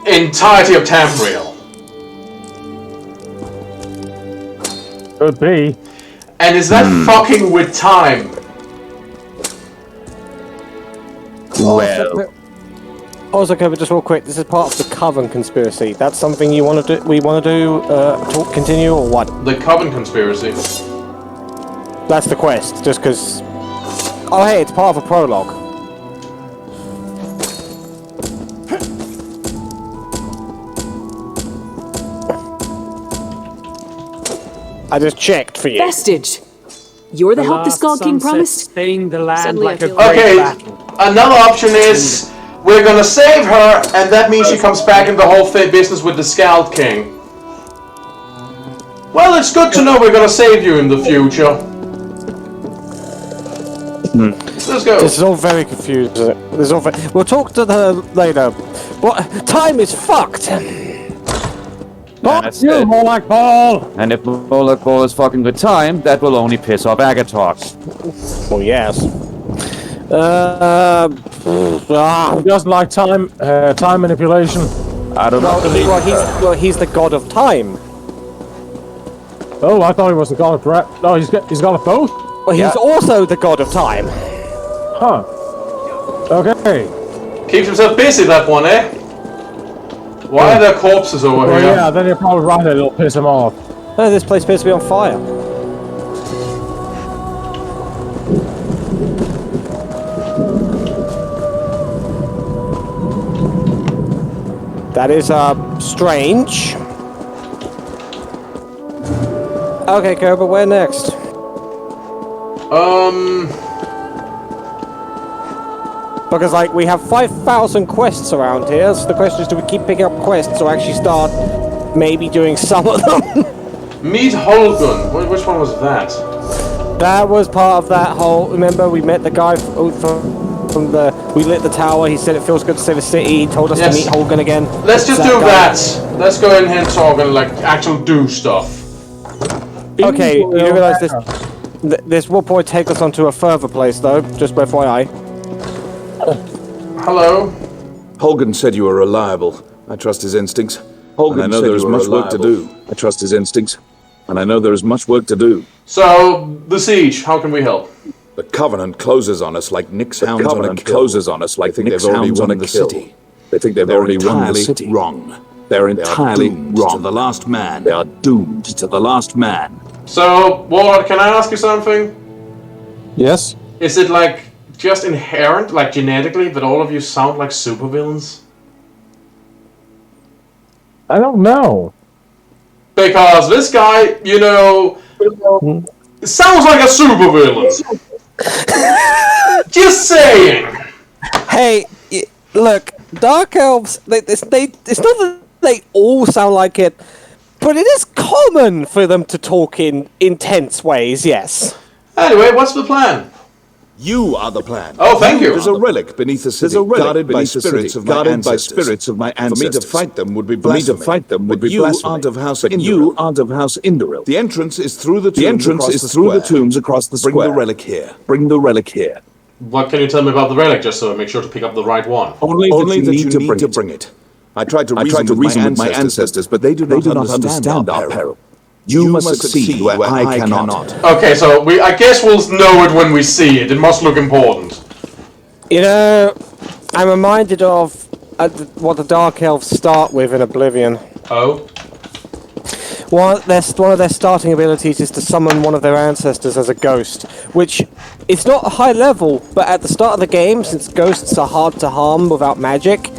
entirety of Tamriel? Could be. And is that fucking with time? Well. Also, Kobe, just real quick, this is part of the Coven conspiracy. That's something you want to do? We want to do? Continue or what? The Coven conspiracy. That's the quest. Just because. Oh, hey, it's part of a prologue. I just checked for you. Vestige! You're the help the Skull King promised? Staying the land like a Okay, another option is we're gonna save her, and that means she comes back in the whole business with the Skull King. Well, it's good to know we're gonna save you in the future. Let's go. This is all very confusing. This is all we'll talk to her later. What? Time is fucked! That's you, it. Moloch Ball! And if Moloch Ball is fucking with time, that will only piss off Agatok. Well, yes. He doesn't like time manipulation. I don't know. He's the god of time. Oh, I thought he was the god of rap. No, he's got a both? Well, he's also the god of time. Huh. Okay. Keeps himself busy, that one, eh? Why are there corpses over well, here? Yeah, then you're probably right, it'll piss him off. Oh, this place appears to be on fire. That is, strange. Okay, Cobra, where next? Because, like, we have 5,000 quests around here, so the question is, do we keep picking up quests or actually start maybe doing some of them? Meet Holgun. Which one was that? That was part of that whole... Remember, we met the guy from the... We lit the tower, he said it feels good to save a city, he told us to meet Holgun again. Let's just do that. Let's go in here and talk and, like, actually do stuff. Okay, you do realise this will probably take us onto a further place, though, just by FYI. Hello? Holgun said you were reliable. I trust his instincts. Holgun, I know there is much work to do. I trust his instincts. And I know there is much work to do. So, the siege, how can we help? The Covenant closes on us like Nick's hounds on a kill. Closes on us like Nick's hounds on the city. They think they've already won the city. Wrong. They're entirely wrong. To the last man. They are doomed to the last man. So, Ward, can I ask you something? Yes? Is it like just inherent, like genetically, that all of you sound like supervillains? I don't know. Because this guy, you know, sounds like a supervillain. Just saying. Hey, look, Dark Elves, it's not that they all sound like it, but it is common for them to talk in intense ways, yes. Anyway, what's the plan? You are the plan. Oh, thank you. There's a relic beneath the city, guarded by spirits of my ancestors. For me to fight them would be blasphemy. But you aren't of House Indoril. The entrance is through the tombs across the square. Bring the relic here. Bring the relic here. What can you tell me about the relic, just so I make sure to pick up the right one? Only that you need to bring it. I tried to reason with my ancestors, but they do not understand our peril. You must succeed where I cannot. Okay, so I guess we'll know it when we see it. It must look important. You know, I'm reminded of what the Dark Elves start with in Oblivion. Oh? One of their starting abilities is to summon one of their ancestors as a ghost, which it's not a high level, but at the start of the game, since ghosts are hard to harm without magic,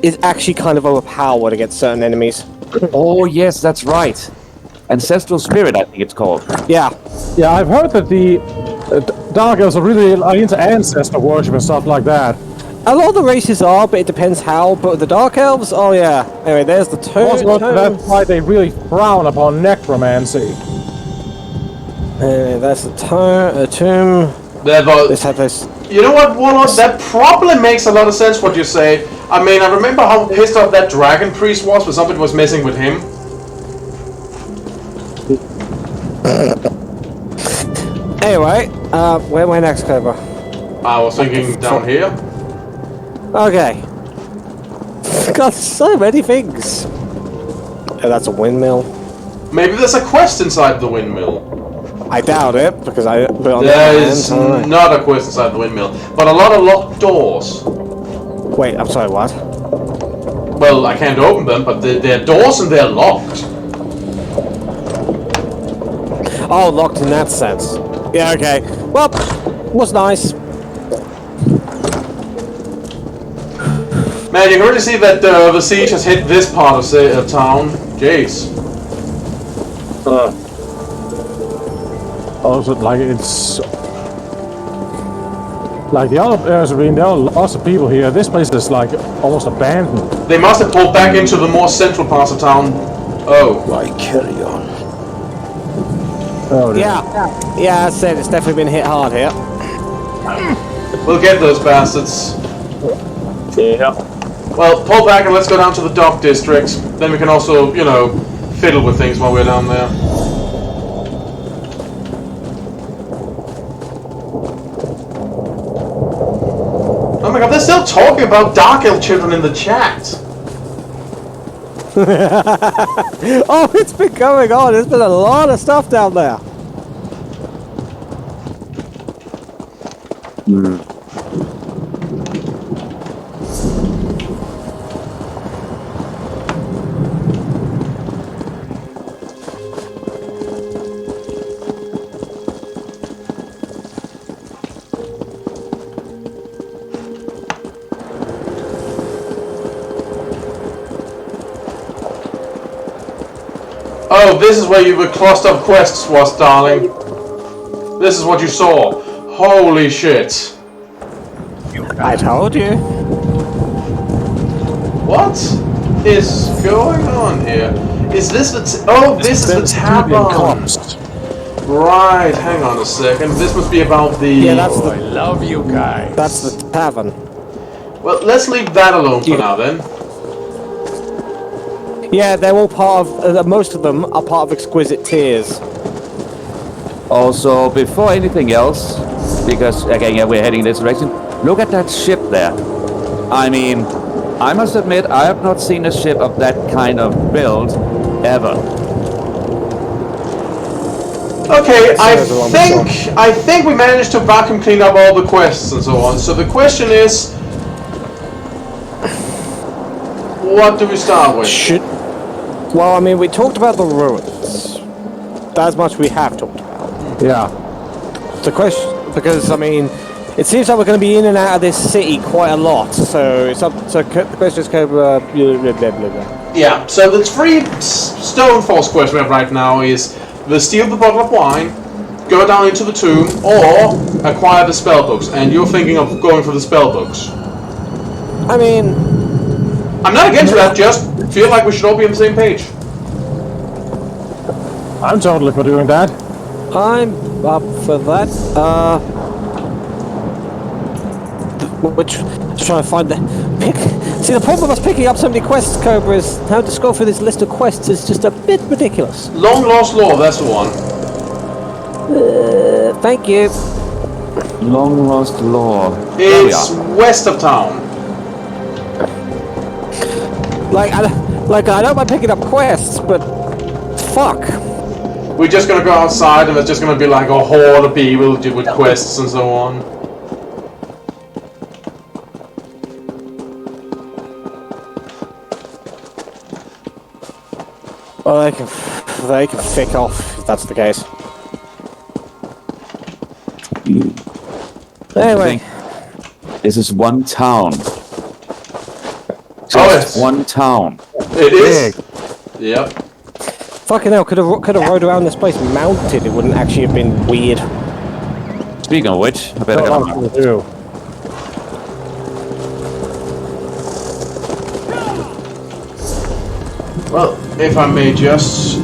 is actually kind of overpowered against certain enemies. Oh yes, that's right. Ancestral Spirit, I think it's called. Yeah. Yeah, I've heard that the Dark Elves are really into ancestor worship and stuff like that. A lot of the races are, but it depends how. But the Dark Elves, oh yeah. Anyway, there's the tomb. Also, that's why they really frown upon necromancy. That's the tomb. Yeah, but You know what, Warlord? That probably makes a lot of sense what you say. I mean, I remember how pissed off that dragon priest was when somebody was messing with him. Anyway, where next, Cobra? I was thinking down here. Okay. Got so many things. Oh, that's a windmill. Maybe there's a quest inside the windmill. I doubt it, because there is not a quest inside the windmill, but a lot of locked doors. Wait, I'm sorry, what? Well, I can't open them, but they're doors and they're locked. Oh, locked in that sense. Yeah, okay. Well, was nice. Man, you can really see that the siege has hit this part of town. Jeez. Also, like, it's... Like, the other areas have been, there are lots of people here. This place is, like, almost abandoned. They must have pulled back into the more central parts of town. Oh. Why, carry on. Oh, yeah, I said it's definitely been hit hard here. We'll get those bastards. Yeah. Well, pull back and let's go down to the dock district. Then we can also, you know, fiddle with things while we're down there. Oh my god, they're still talking about Dark Elf children in the chat. Oh, it's been going on. There's been a lot of stuff down there. Oh, this is where your cluster of quests was, darling. This is what you saw. Holy shit. I told you. What is going on here? Is this the... oh, this is the tavern. Right, hang on a second. This must be about the... Yeah, that's the... I love you guys. That's the tavern. Well, let's leave that alone for now, then. Yeah, they're all part of... most of them are part of Exquisite Tears. Also, before anything else, because, again, yeah, we're heading in this direction, look at that ship there. I mean, I must admit, I have not seen a ship of that kind of build ever. Okay, I think we managed to vacuum clean up all the quests and so on. So the question is, what do we start with? Well, I mean, we talked about the ruins. That's much we have talked about. Yeah. The question, because I mean, it seems like we're going to be in and out of this city quite a lot. So it's up. So the question is, yeah. So the three stone force quests we have right now is the steal the bottle of wine, go down into the tomb, or acquire the spell books. And you're thinking of going for the spell books. I mean, I'm not against that. Just feel like we should all be on the same page. I'm totally for doing that. I'm up for that. Which trying to find the pick. See, the problem with us picking up so many quests, Cobra, is how to scroll through this list of quests is just a bit ridiculous. Long Lost Lore, that's the one. Thank you. Long Lost Lore. It's west of town. Like I don't mind picking up quests, but fuck. We're just gonna go outside and there's just gonna be like a horde of people with quests and so on. Well, they can fick off if that's the case. Anyway, this is one town. Just one town. It is. Yep. Fucking hell, could have rode around this place mounted. It wouldn't actually have been weird. Speaking of which, I better go. Well, if I may just...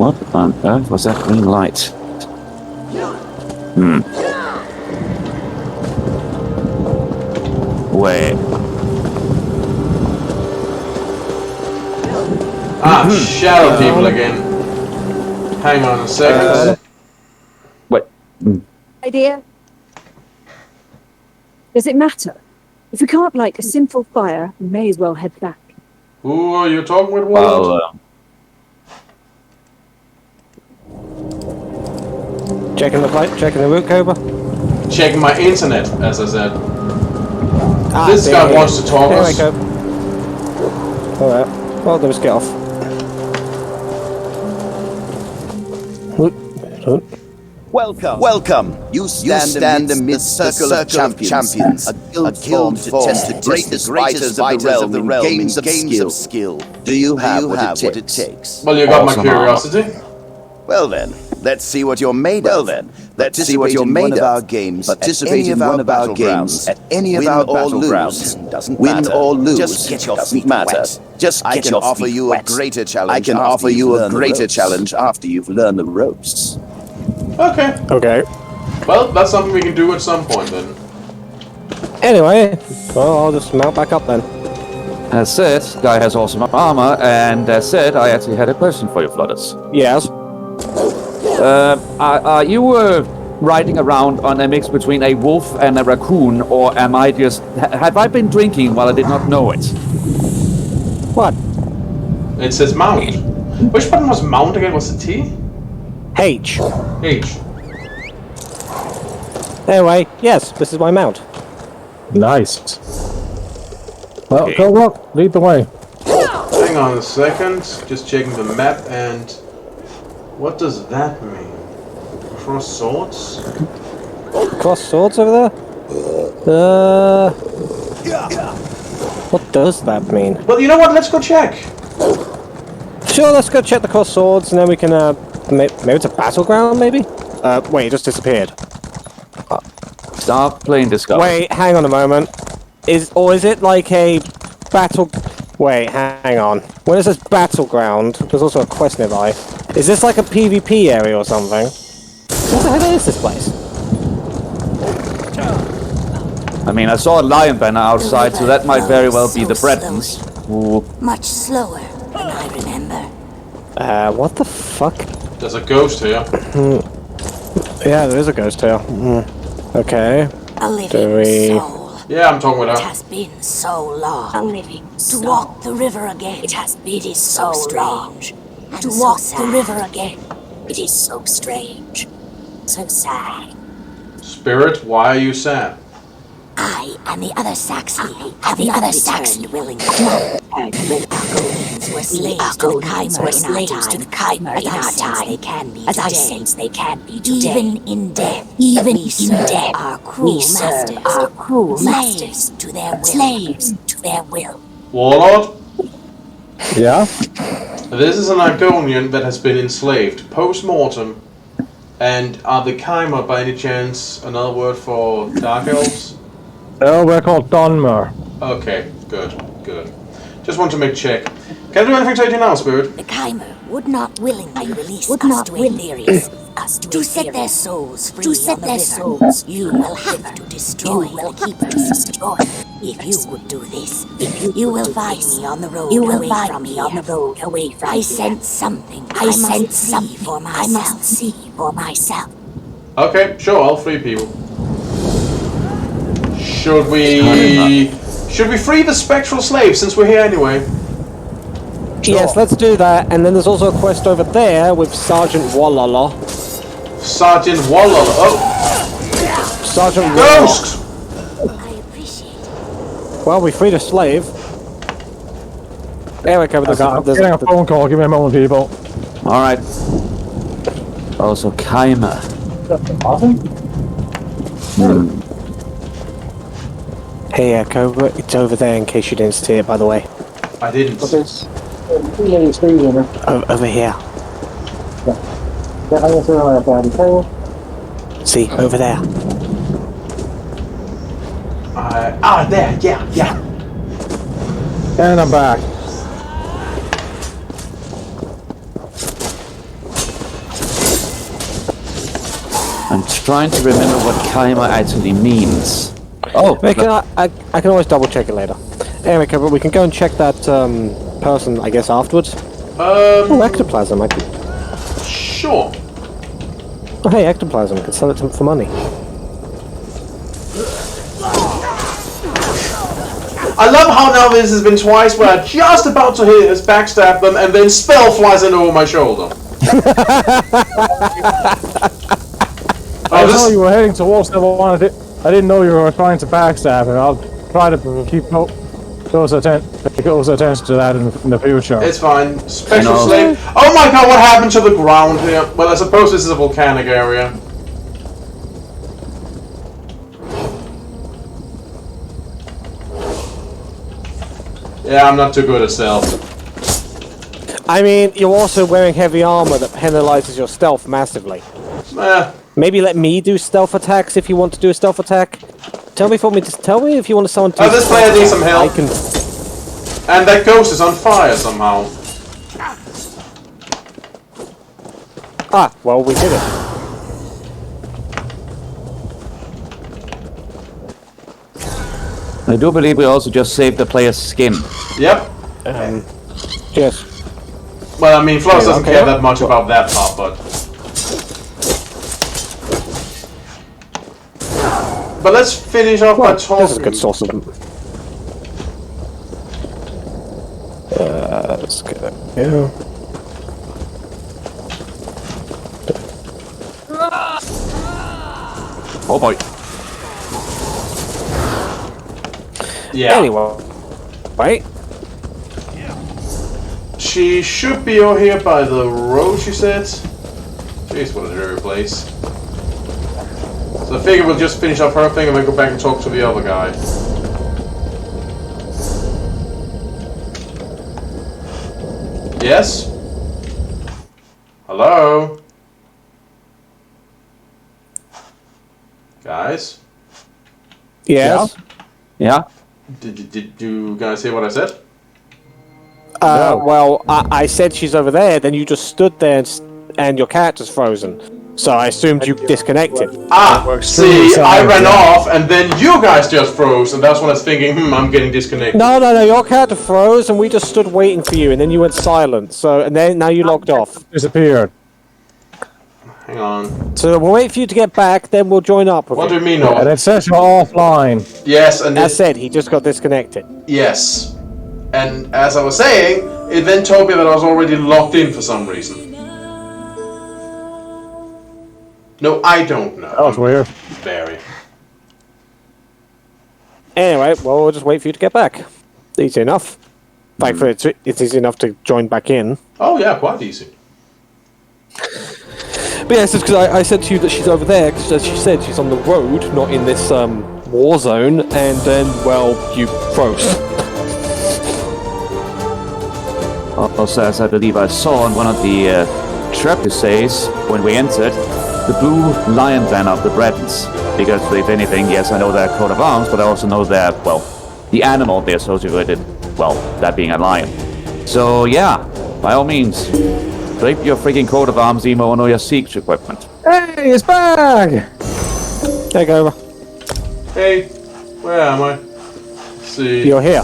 What on earth was that green light? Wait. Shadow people again. Hang on a second. Wait. Idea? Does it matter? If we can't light a simple fire, we may as well head back. Who are you talking with, Warlord? Checking the plate, checking the route, Cobra. Checking my internet, as I said. This guy wants to talk us. Alright, well, let's get off. Welcome. You stand amidst the circle of champions, a guild formed to test the greatest fighters of the realm in games of skill. Do you have what it takes? Well, you got my curiosity. Well then, let's see what you're made of. Let's see what you're made of. Our games, participate in one of our games, at any of our battlegrounds. Doesn't matter. Win or lose, just get your feet wet. Just get your feet wet. I can offer you a greater challenge after you've learned the ropes. Okay. Well, that's something we can do at some point then. Anyway, well, I'll just mount back up then. As said, guy has awesome armor, and as said, I actually had a question for you, Floodus. Yes? Are you riding around on a mix between a wolf and a raccoon, or am I just... have I been drinking while I did not know it? What? It says mount. Which button was mount again? Was it T? H. H. Anyway, yes, this is my mount. Nice. Well, go look. Lead the way. Hang on a second. Just checking the map and... What does that mean? Cross swords? Cross swords over there? What does that mean? Well, you know what? Let's go check. Sure, let's go check the cross swords, and then we can, maybe it's a battleground, maybe? Wait, it just disappeared. Stop playing Discovery. Wait, hang on a moment. Is it like a battle... Wait, hang on. When it says battleground, there's also a quest nearby. Is this like a PvP area or something? What the hell is this place? I mean, I saw a lion banner outside, so that might very well be the Bretons. Who... Much slower than I remember. What the fuck? There's a ghost here. Yeah, there is a ghost here. Okay. A living soul. Yeah, I'm talking with her. It has been so long. A living soul. To walk the river again. It has been so strange. To walk the river again. It is so strange. So sad. Spirit, why are you sad? I and the other Saxon have the other Saxon willingly. Our Argonians were slaves to the Chimera in our time. They can be as I sense they can be today. Even in death, our cruel masters to their will. Slaves to their will. Warlord? Yeah? This is an Argonian that has been enslaved post-mortem. And are the Chimera by any chance another word for Dark Elves? Oh, we're called Dunmer. Okay, good. Just want to make check. Can I do anything to you now, Spirit? The Chimera would not willingly release us to Aetherius. To set their souls free on the river, you will have to destroy the Keepers. If you would do this, you will find me on the road away from here. I sense something. I must see for myself. Okay, sure, all three people. Should we free the spectral slave since we're here anyway? Yes, let's do that. And then there's also a quest over there with Sergeant Wallala. Sergeant Wallala. Oh. Sergeant Ghost. I appreciate it. Well, we freed a slave. There we go. I'm getting a phone call. Give me a moment, people. All right. Also, Chimera. Hey, Cobra, it's over there in case you didn't see it, by the way. I didn't. Over here. See, over there. There, yeah. And I'm back. I'm trying to remember what Kaima actually means. Oh, I can always double check it later. Anyway, but we can go and check that person, I guess, afterwards. Oh, ectoplasm. I could. Sure. Oh, hey, ectoplasm. I could sell it to him for money. I love how now this has been twice where I'm just about to hit backstab them and then spell flies in over my shoulder. I know you were heading towards the one. I didn't know you were trying to backstab him. I'll try to keep close attention to that in the future. It's fine. Special slave. Oh my god, what happened to the ground here? Well, I suppose this is a volcanic area. Yeah, I'm not too good at stealth. I mean, you're also wearing heavy armor that penalizes your stealth massively. Maybe let me do stealth attacks if you want to do a stealth attack. Tell me if you want someone to. Oh, this player needs some help. And that ghost is on fire somehow. Ah, well, we did it. I do believe we also just saved the player's skin. Yep. Yes. Well, I mean, Flores doesn't care that much about that part, but let's finish off by talking. This is a good source of them. Let's get it. Yeah. Oh boy. Yeah. Anyway, right? She should be over here by the road, she said. Jeez, what a dreary place. So I figure we'll just finish off her thing and then go back and talk to the other guy. Yes? Hello? Guys? Yes? Yeah? Did you guys hear what I said? No. Well, I said she's over there, then you just stood there and your character's frozen. So I assumed you disconnected. Ah, see, I ran off and then you guys just froze, and that's when I was thinking, I'm getting disconnected. No, your character froze and we just stood waiting for you and then you went silent. So, and then now you logged off. Disappeared. Hang on. So we'll wait for you to get back, then we'll join up with What you. do you mean, no? And it says you're offline. Yes, and as said, he just got disconnected. Yes. And as I was saying, it then told me that I was already logged in for some reason. No, I don't know. That was weird. Very. Anyway, well, we'll just wait for you to get back. Easy enough. Thankfully, it's easy enough to join back in. Oh yeah, quite easy. But yeah, it's just because I said to you that she's over there, because as she said, she's on the road, not in this war zone, and then, well, you froze. Also, as I believe I saw on one of the trebuchets when we entered, the blue lion banner of the Bretons. Because if anything, yes, I know their coat of arms, but I also know their, well, the animal they associate with, well, that being a lion. So yeah, by all means, drape your freaking coat of arms, Emo, and all your siege equipment. Hey, it's back! Take over. Hey, where am I? Let's see. You're here.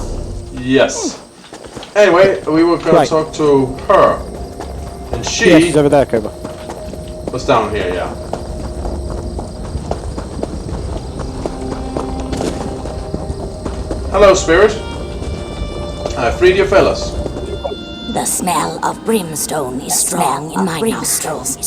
Yes. Anyway, we were going to talk to her. And she... Yeah, she's over there, Cobra. Was down here, yeah. Hello, Spirit. I freed your fellas. The smell of brimstone is strong in my nostrils.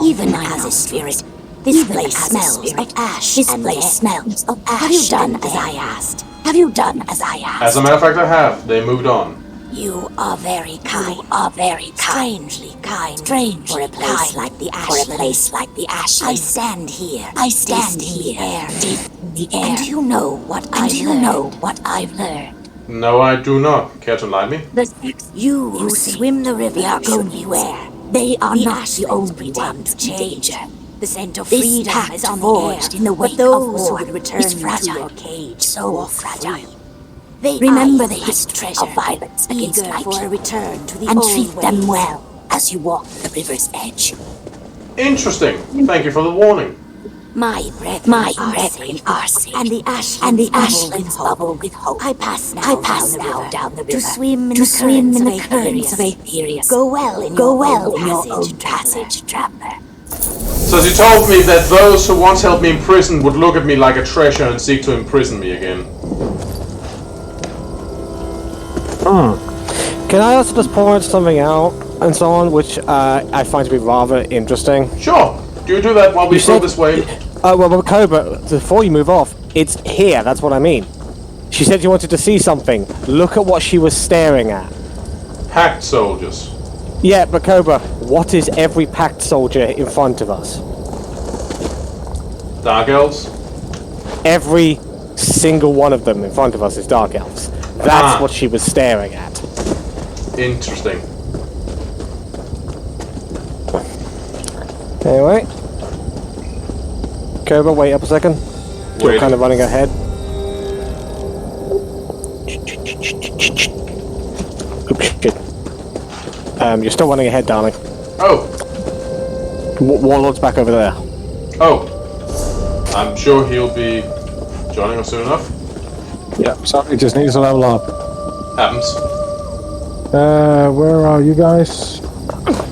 Even as a spirit, this place smells of ash. This place smells of ash. Have you done as I asked? Have you done as I asked? As a matter of fact, I have. They moved on. You are very kind. You are very strangely kind. Strange for a place like the Ashlands. For a place like the Ashlands. I stand here. I stand here. Deep in the air. And you know what I've learned. No, I do not. Care to enlighten me? You who swim the river should beware. They are not the only ones in danger. The scent of freedom is on the air, in the wake of war, who would return to your cage, so fragile. They remember the history of violence against my people, and treat them well as you walk the river's edge. Interesting. Thank you for the warning. My brethren are sick, and the ashlands bubble with hope. I pass now down the river to swim in the currents of Aetherius. Go well in your own passage, traveler. So she told me that those who once held me in prison would look at me like a treasure and seek to imprison me again. Can I also just point something out and so on, which I find to be rather interesting? Sure. Do you do that while we go this way? Well, Cobra, before you move off, it's here, that's what I mean. She said you wanted to see something. Look at what she was staring at. Pact soldiers. Yeah, but Cobra, what is every pact soldier in front of us? Dark elves? Every single one of them in front of us is Dark Elves. That's what she was staring at. Interesting. Anyway. Cobra, wait up a second. You're kind of running ahead. Oops, shit. You're still running ahead, darling. Oh. Warlord's back over there. Oh. I'm sure he'll be joining us soon enough. Yeah, sorry, just needs to level up. Happens. Where are you guys?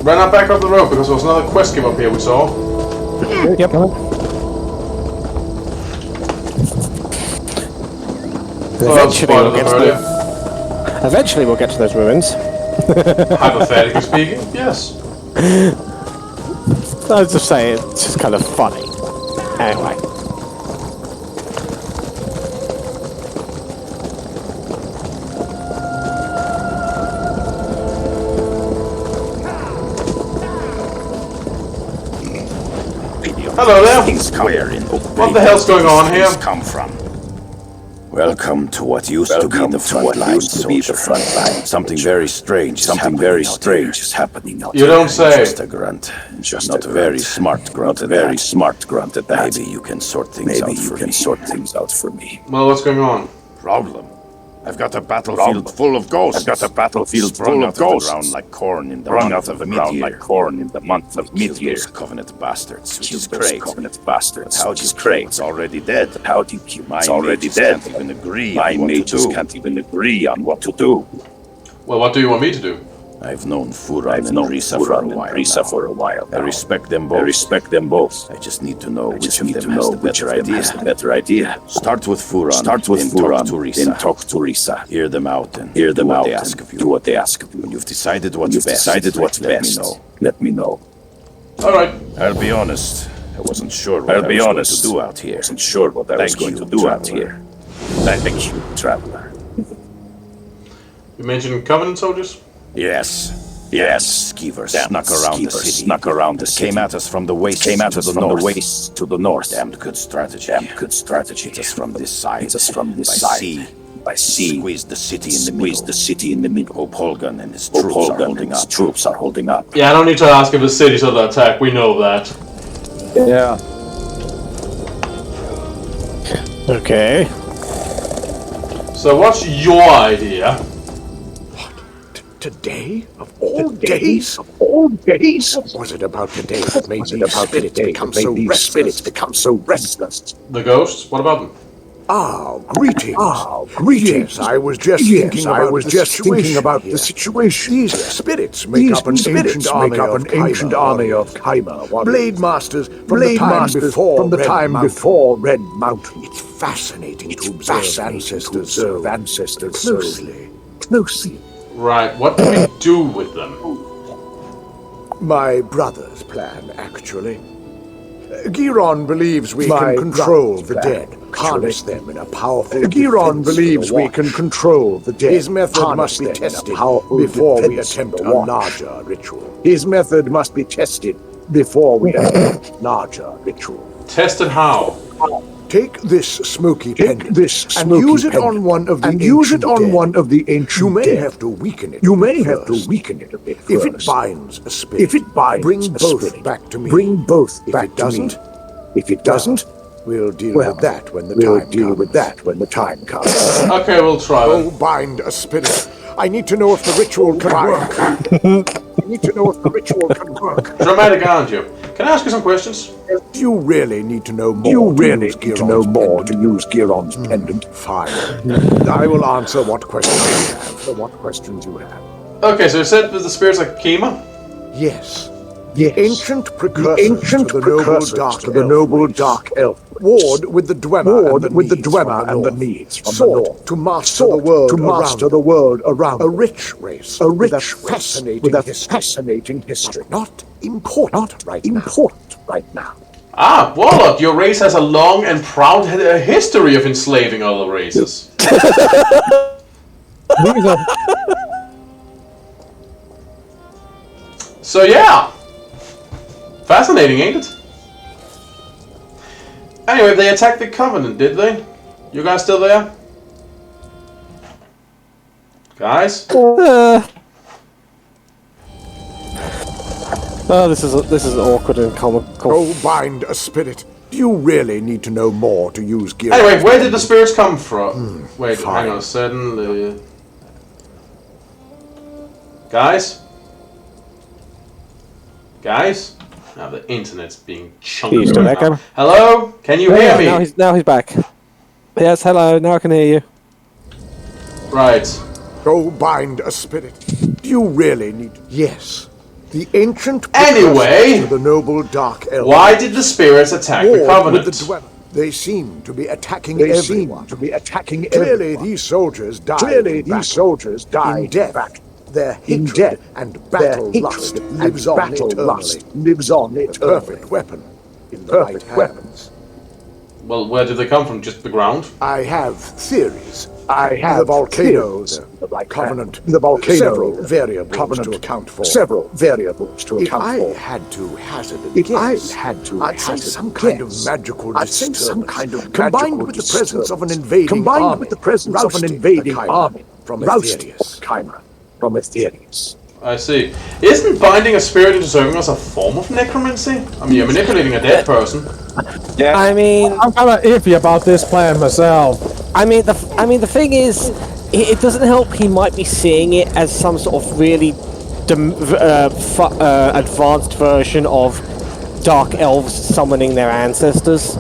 Ran up back up the road because there was another quest came up here we saw. Yep. Eventually we'll get to those ruins. Hypothetically speaking, yes. I was just saying, it's just kind of funny. Anyway. Hello there. What the hell's going on here? Come from? Welcome to what used to be the front line, soldier. Something very strange is happening out You don't say. Just a grunt. Not a very smart grunt at that. Maybe you can sort things out for me. Well, what's going on? Problem. I've got a battlefield full of ghosts. Sprung out of the ground like corn in the month of mid-year. Covenant bastards, which is great. How do you kill what's already dead? My mages can't even agree on what to do. Well, what do you want me to do? I've known Furan and Risa for a while. I respect them both. I just need to know which of them has the better idea. Start with Furan, then talk to Risa. Hear them out and do what they ask of you. When you've decided what's best, let me know. All right. I'll be honest. I wasn't sure what I was going to do out here. Thank you, traveler. You mentioned Covenant soldiers? Yes. Skeevers snuck around the city. Came at us from the waste to the north. Damned good strategy. Hit us from this side. By sea. Squeezed the city in the middle. Opolgan and his troops are holding up. Yeah, I don't need to ask if the city's under attack. We know that. Yeah. Okay. So what's your idea? Today? Of all days? What was it about today that made these spirits become so restless? The ghosts? What about them? Greetings. Yes, I was just thinking about the situation. These spirits make up an ancient army of Kaiba. Blade masters from the time before Red Mountain. It's fascinating to observe ancestors closely. Right, what do we do with them? My brother's plan, actually. Giron believes we can control the dead, harness them in a powerful Giron believes we can control the dead. His method must be tested before we attempt a larger ritual. Tested how? Take this smoky pendant and use it on one of the ancient dead. You may have to weaken it. A bit first. If it binds a spirit, bring both back to me. If it doesn't, we'll deal with that when the time comes. Okay, we'll try that. Oh, bind a spirit. I need to know if the ritual can work. Dramatic, aren't you? Can I ask you some questions? You really need to know more to use Giron's pendant. Fine. I will answer what questions you have. Okay, so you said that the spirits are Kima? Yes. The ancient precursors to the noble dark elf. Warred with the Dwemer and the Needs from the north. To master the world around. A rich race. With a fascinating history. Not important right now. Ah, Warlord, your race has a long and proud history of enslaving other races. So yeah. Fascinating, ain't it? Anyway, they attacked the Covenant, did they? You guys still there? Guys? Oh, this is awkward and comical. Go bind a spirit. You really need to know more to use gear. Anyway, where did the spirits come from? Wait, hang on a second. Guys? Guys? Now the internet's being chunky. You still there, Cameron? Hello? Can you hear me? Now he's back. Yes, hello. Now I can hear you. Right. Go bind a spirit. You really need. Yes. The ancient. Anyway, to the noble dark elf. Why did the spirits attack the Covenant? They seem to be attacking everyone. Clearly, these soldiers died. In death. Their hatred and battle lust lives on eternally. The perfect weapon in the right hands. Well, where did they come from? Just the ground? I have theories. The volcanoes, the Covenant, several variables to account for. If I had to hazard a guess, I'd say some kind of magical disturbance, combined with the presence of an invading army from Ethereus. I see. Isn't binding a spirit into serving us a form of necromancy? I mean, you're manipulating a dead person. Yeah. I mean, I'm kind of iffy about this plan myself. I mean, the thing is, it doesn't help. He might be seeing it as some sort of really advanced version of dark elves summoning their ancestors.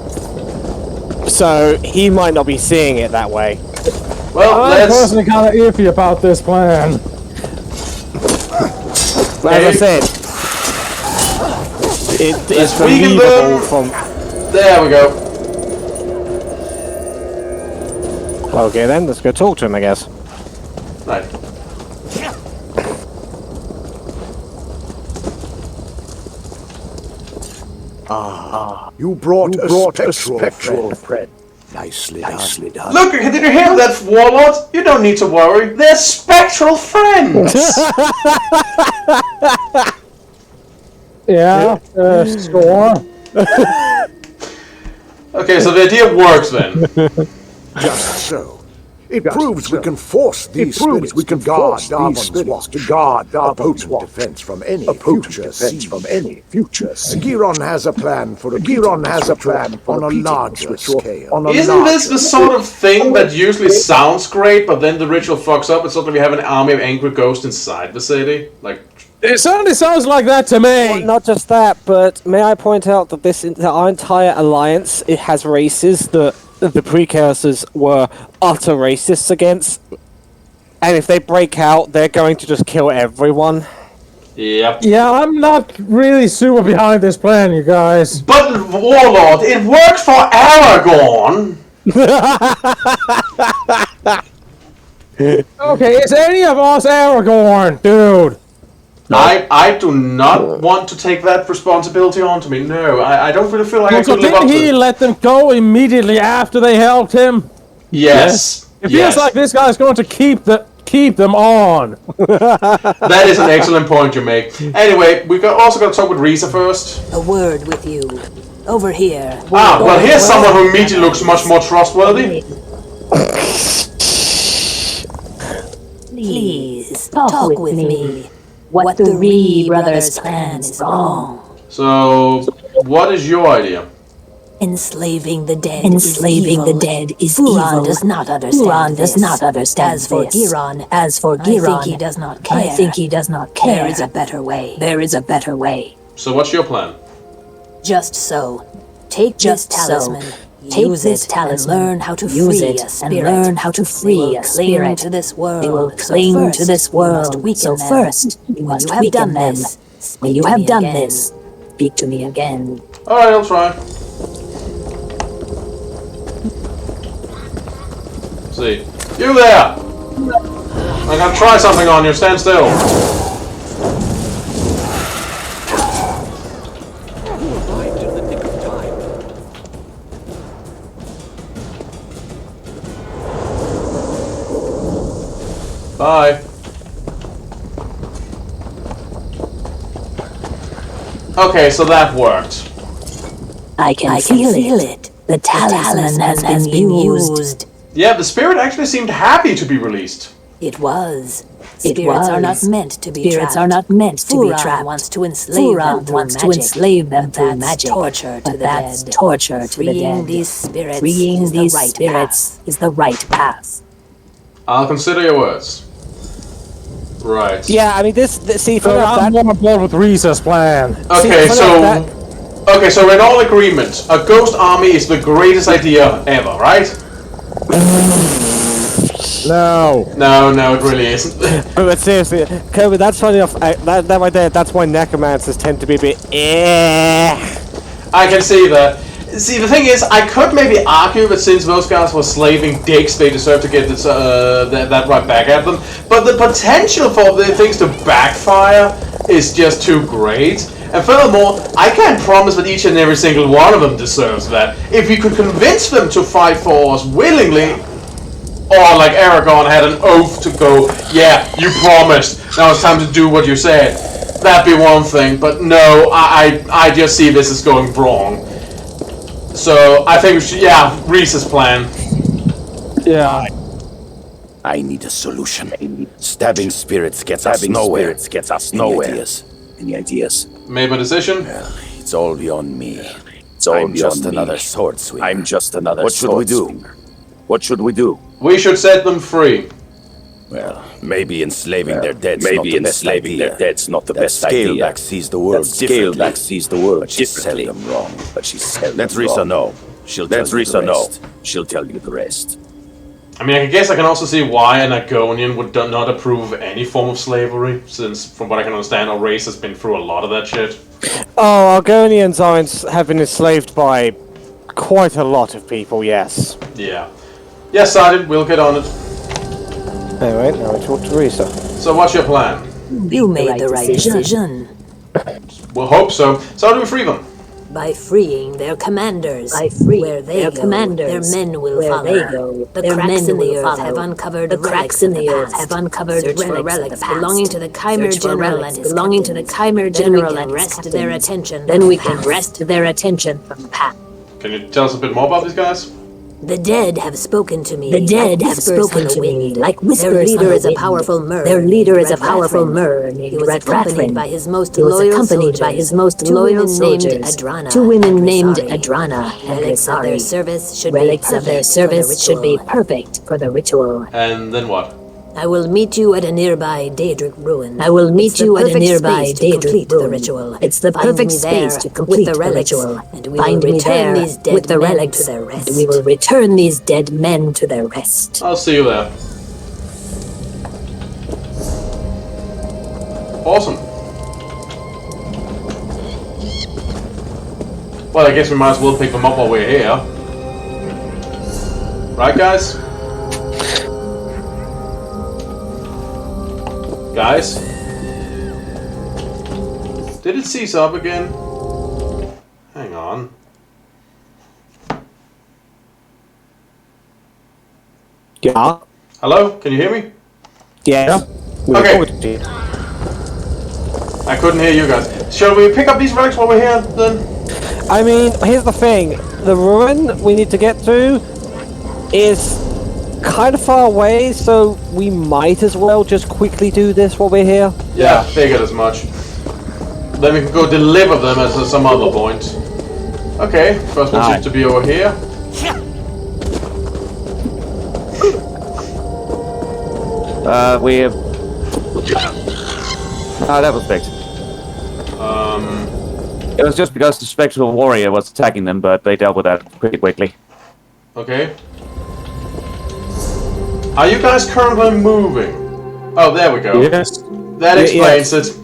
So he might not be seeing it that way. Well, I'm personally kind of iffy about this plan. As I said, it's believable from. There we go. Okay, then let's go talk to him, I guess. Right. You brought a spectral friend. Nicely done. Look, did you hear that, Warlord? You don't need to worry. They're spectral friends. Yeah, sure. Okay, so the idea works then. Just so. It proves we can force these spirits to guard Davon's potent defense from any future siege. Giron has a plan for a on a larger scale. Isn't this the sort of thing that usually sounds great, but then the ritual fucks up? It's sort of we have an army of angry ghosts inside the city? Like, it certainly sounds like that to me. Well, not just that, but may I point out that our entire alliance, it has races that the precursors were utter racists against, and if they break out, they're going to just kill everyone. Yep. Yeah, I'm not really super behind this plan, you guys. But Warlord, it worked for Aragorn. Okay, is any of us Aragorn, dude? I do not want to take that responsibility onto me. No, I don't really feel like I so could live up to didn't he let them go immediately after they helped him? Yes. It feels like this guy's going to keep them on. That is an excellent point you make. Anyway, we also got to talk with Risa first. A word with you. Over here. Well, here's someone who immediately looks much more trustworthy. Please, talk with me. What the Ree brothers' plan is wrong. So, what is your idea? Enslaving the dead is evil. Furon does not understand this. As for Giron, I think he does not care. There is a better way. So what's your plan? Just so. Take this talisman. Use it and learn how to free a spirit. To this world. They will cling to this world. So first, you must weaken them. When you have done this, speak to me again. Alright, I'll try. See. You there! I'm gonna try something on you, stand still. Bye. Okay, so that worked. I can feel it. The talisman has been used. Yeah, the spirit actually seemed happy to be released. It was. Spirits are not meant to be trapped. Furan wants to enslave them through magic. Torture to the dead. Torture to the dead. Freeing these spirits is the right path. I'll consider your words. Right. Yeah, I mean see, for I'm on board with Risa's plan. Okay, so we're in all agreement. A ghost army is the greatest idea ever, right? No, it really isn't. But seriously, Kobe, that's funny enough. That right there, that's why necromancers tend to be a bit. I can see that. See, the thing is, I could maybe argue that since those guys were slaving dicks, they deserve to get this, that right back at them. But the potential for the things to backfire is just too great. And furthermore, I can't promise that each and every single one of them deserves that. If we could convince them to fight for us willingly, or like Aragorn had an oath to go, yeah, you promised, now it's time to do what you said, that'd be one thing. But no, I just see this as going wrong. So I think we should, Reese's plan. Yeah. I need a solution. Stabbing spirits gets us nowhere. Any ideas? Made my decision? Well, it's all beyond me. I'm just another sword swinger. What should we do? We should set them free. Well, maybe enslaving their dead's not the best idea. Scaleback sees the world differently. But she said them wrong. Let Risa know. She'll tell you the rest. I mean, I guess I can also see why an Argonian would not approve of any form of slavery, since, from what I can understand, our race has been through a lot of that shit. Oh, Argonians have been enslaved by quite a lot of people, yes. Yeah. Yes, Sergeant, we'll get on it. Anyway, now we talk to Risa. So what's your plan? You made the right decision. We'll hope so. So how do we free them? By freeing their commanders. Where they go, their men will follow. The cracks in the earth have uncovered relics of the past. Search for relics belonging to the Chimer General and his captains. Then we can wrest their attention from the past. Can you tell us a bit more about these guys? The dead have spoken to me. Like whispers. Their leader is a powerful Mer. He was accompanied by his most loyal soldiers. Two women named Adrana and Relics of their service should be perfect for the ritual. And then what? I will meet you at a nearby Daedric ruin. The ritual. It's the perfect space to complete the ritual. And we will return these dead men to their rest. And we will return these dead men to their rest. I'll see you there. Awesome. Well, I guess we might as well pick them up while we're here. Right, guys? Guys? Did it cease up again? Hang on. Yeah. Hello? Can you hear me? Yeah. Okay. I couldn't hear you guys. Shall we pick up these relics while we're here, then? I mean, here's the thing. The ruin we need to get to is kind of far away, so we might as well just quickly do this while we're here. Yeah, figured as much. Then we can go deliver them at some other point. Okay, first one seems to be over here. We have... that was fixed. It was just because the Spectral Warrior was attacking them, but they dealt with that pretty quickly. Okay. Are you guys currently moving? Oh, there we go. Yes. That explains it.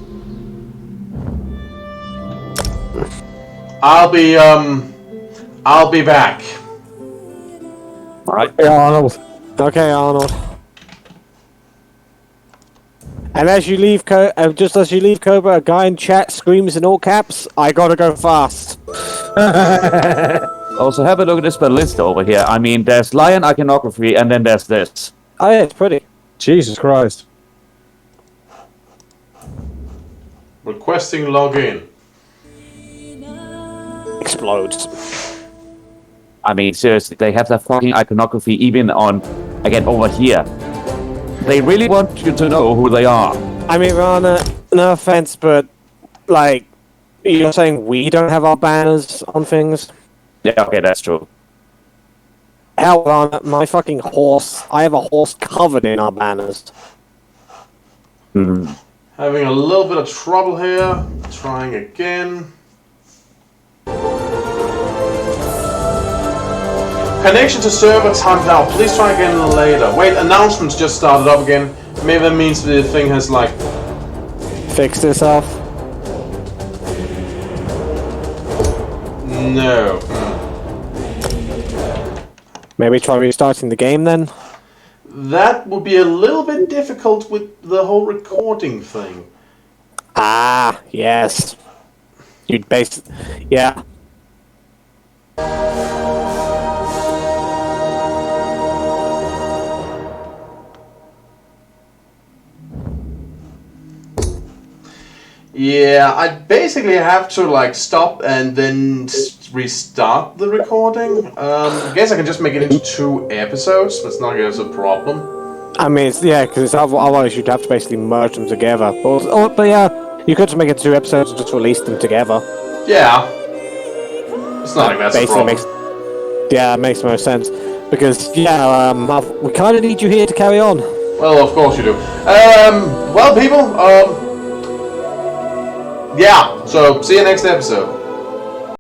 I'll be back. Alright. Okay, Arnold. Okay, Arnold. And as you leave, just as you leave Cobra, a guy in chat screams in all caps, "I gotta go fast." Also, have a look at this list over here. I mean, there's Lion Iconography, and then there's this. Oh yeah, it's pretty. Jesus Christ. Requesting login. Explodes. I mean, seriously, they have that fucking iconography even on, again, over here. They really want you to know who they are. I mean, Rana, no offense, but, like, you're saying we don't have our banners on things? Yeah, okay, that's true. Hell, Rana, my fucking horse. I have a horse covered in our banners. Hmm. Having a little bit of trouble here. Trying again. Connection to server timed out. Please try again later. Wait, announcements just started up again. Maybe that means the thing has like fixed itself. No. Maybe try restarting the game then? That would be a little bit difficult with the whole recording thing. Ah, yes. You'd yeah. Yeah, I basically have to like stop and then restart the recording. I guess I can just make it into 2 episodes. That's not as a problem. I mean, because otherwise you'd have to basically merge them together. But yeah, you could just make it 2 episodes and just release them together. Yeah. It's not like that's a problem. It makes most sense. Because, yeah, we kind of need you here to carry on. Well, of course you do. Well, people, yeah, so see you next episode.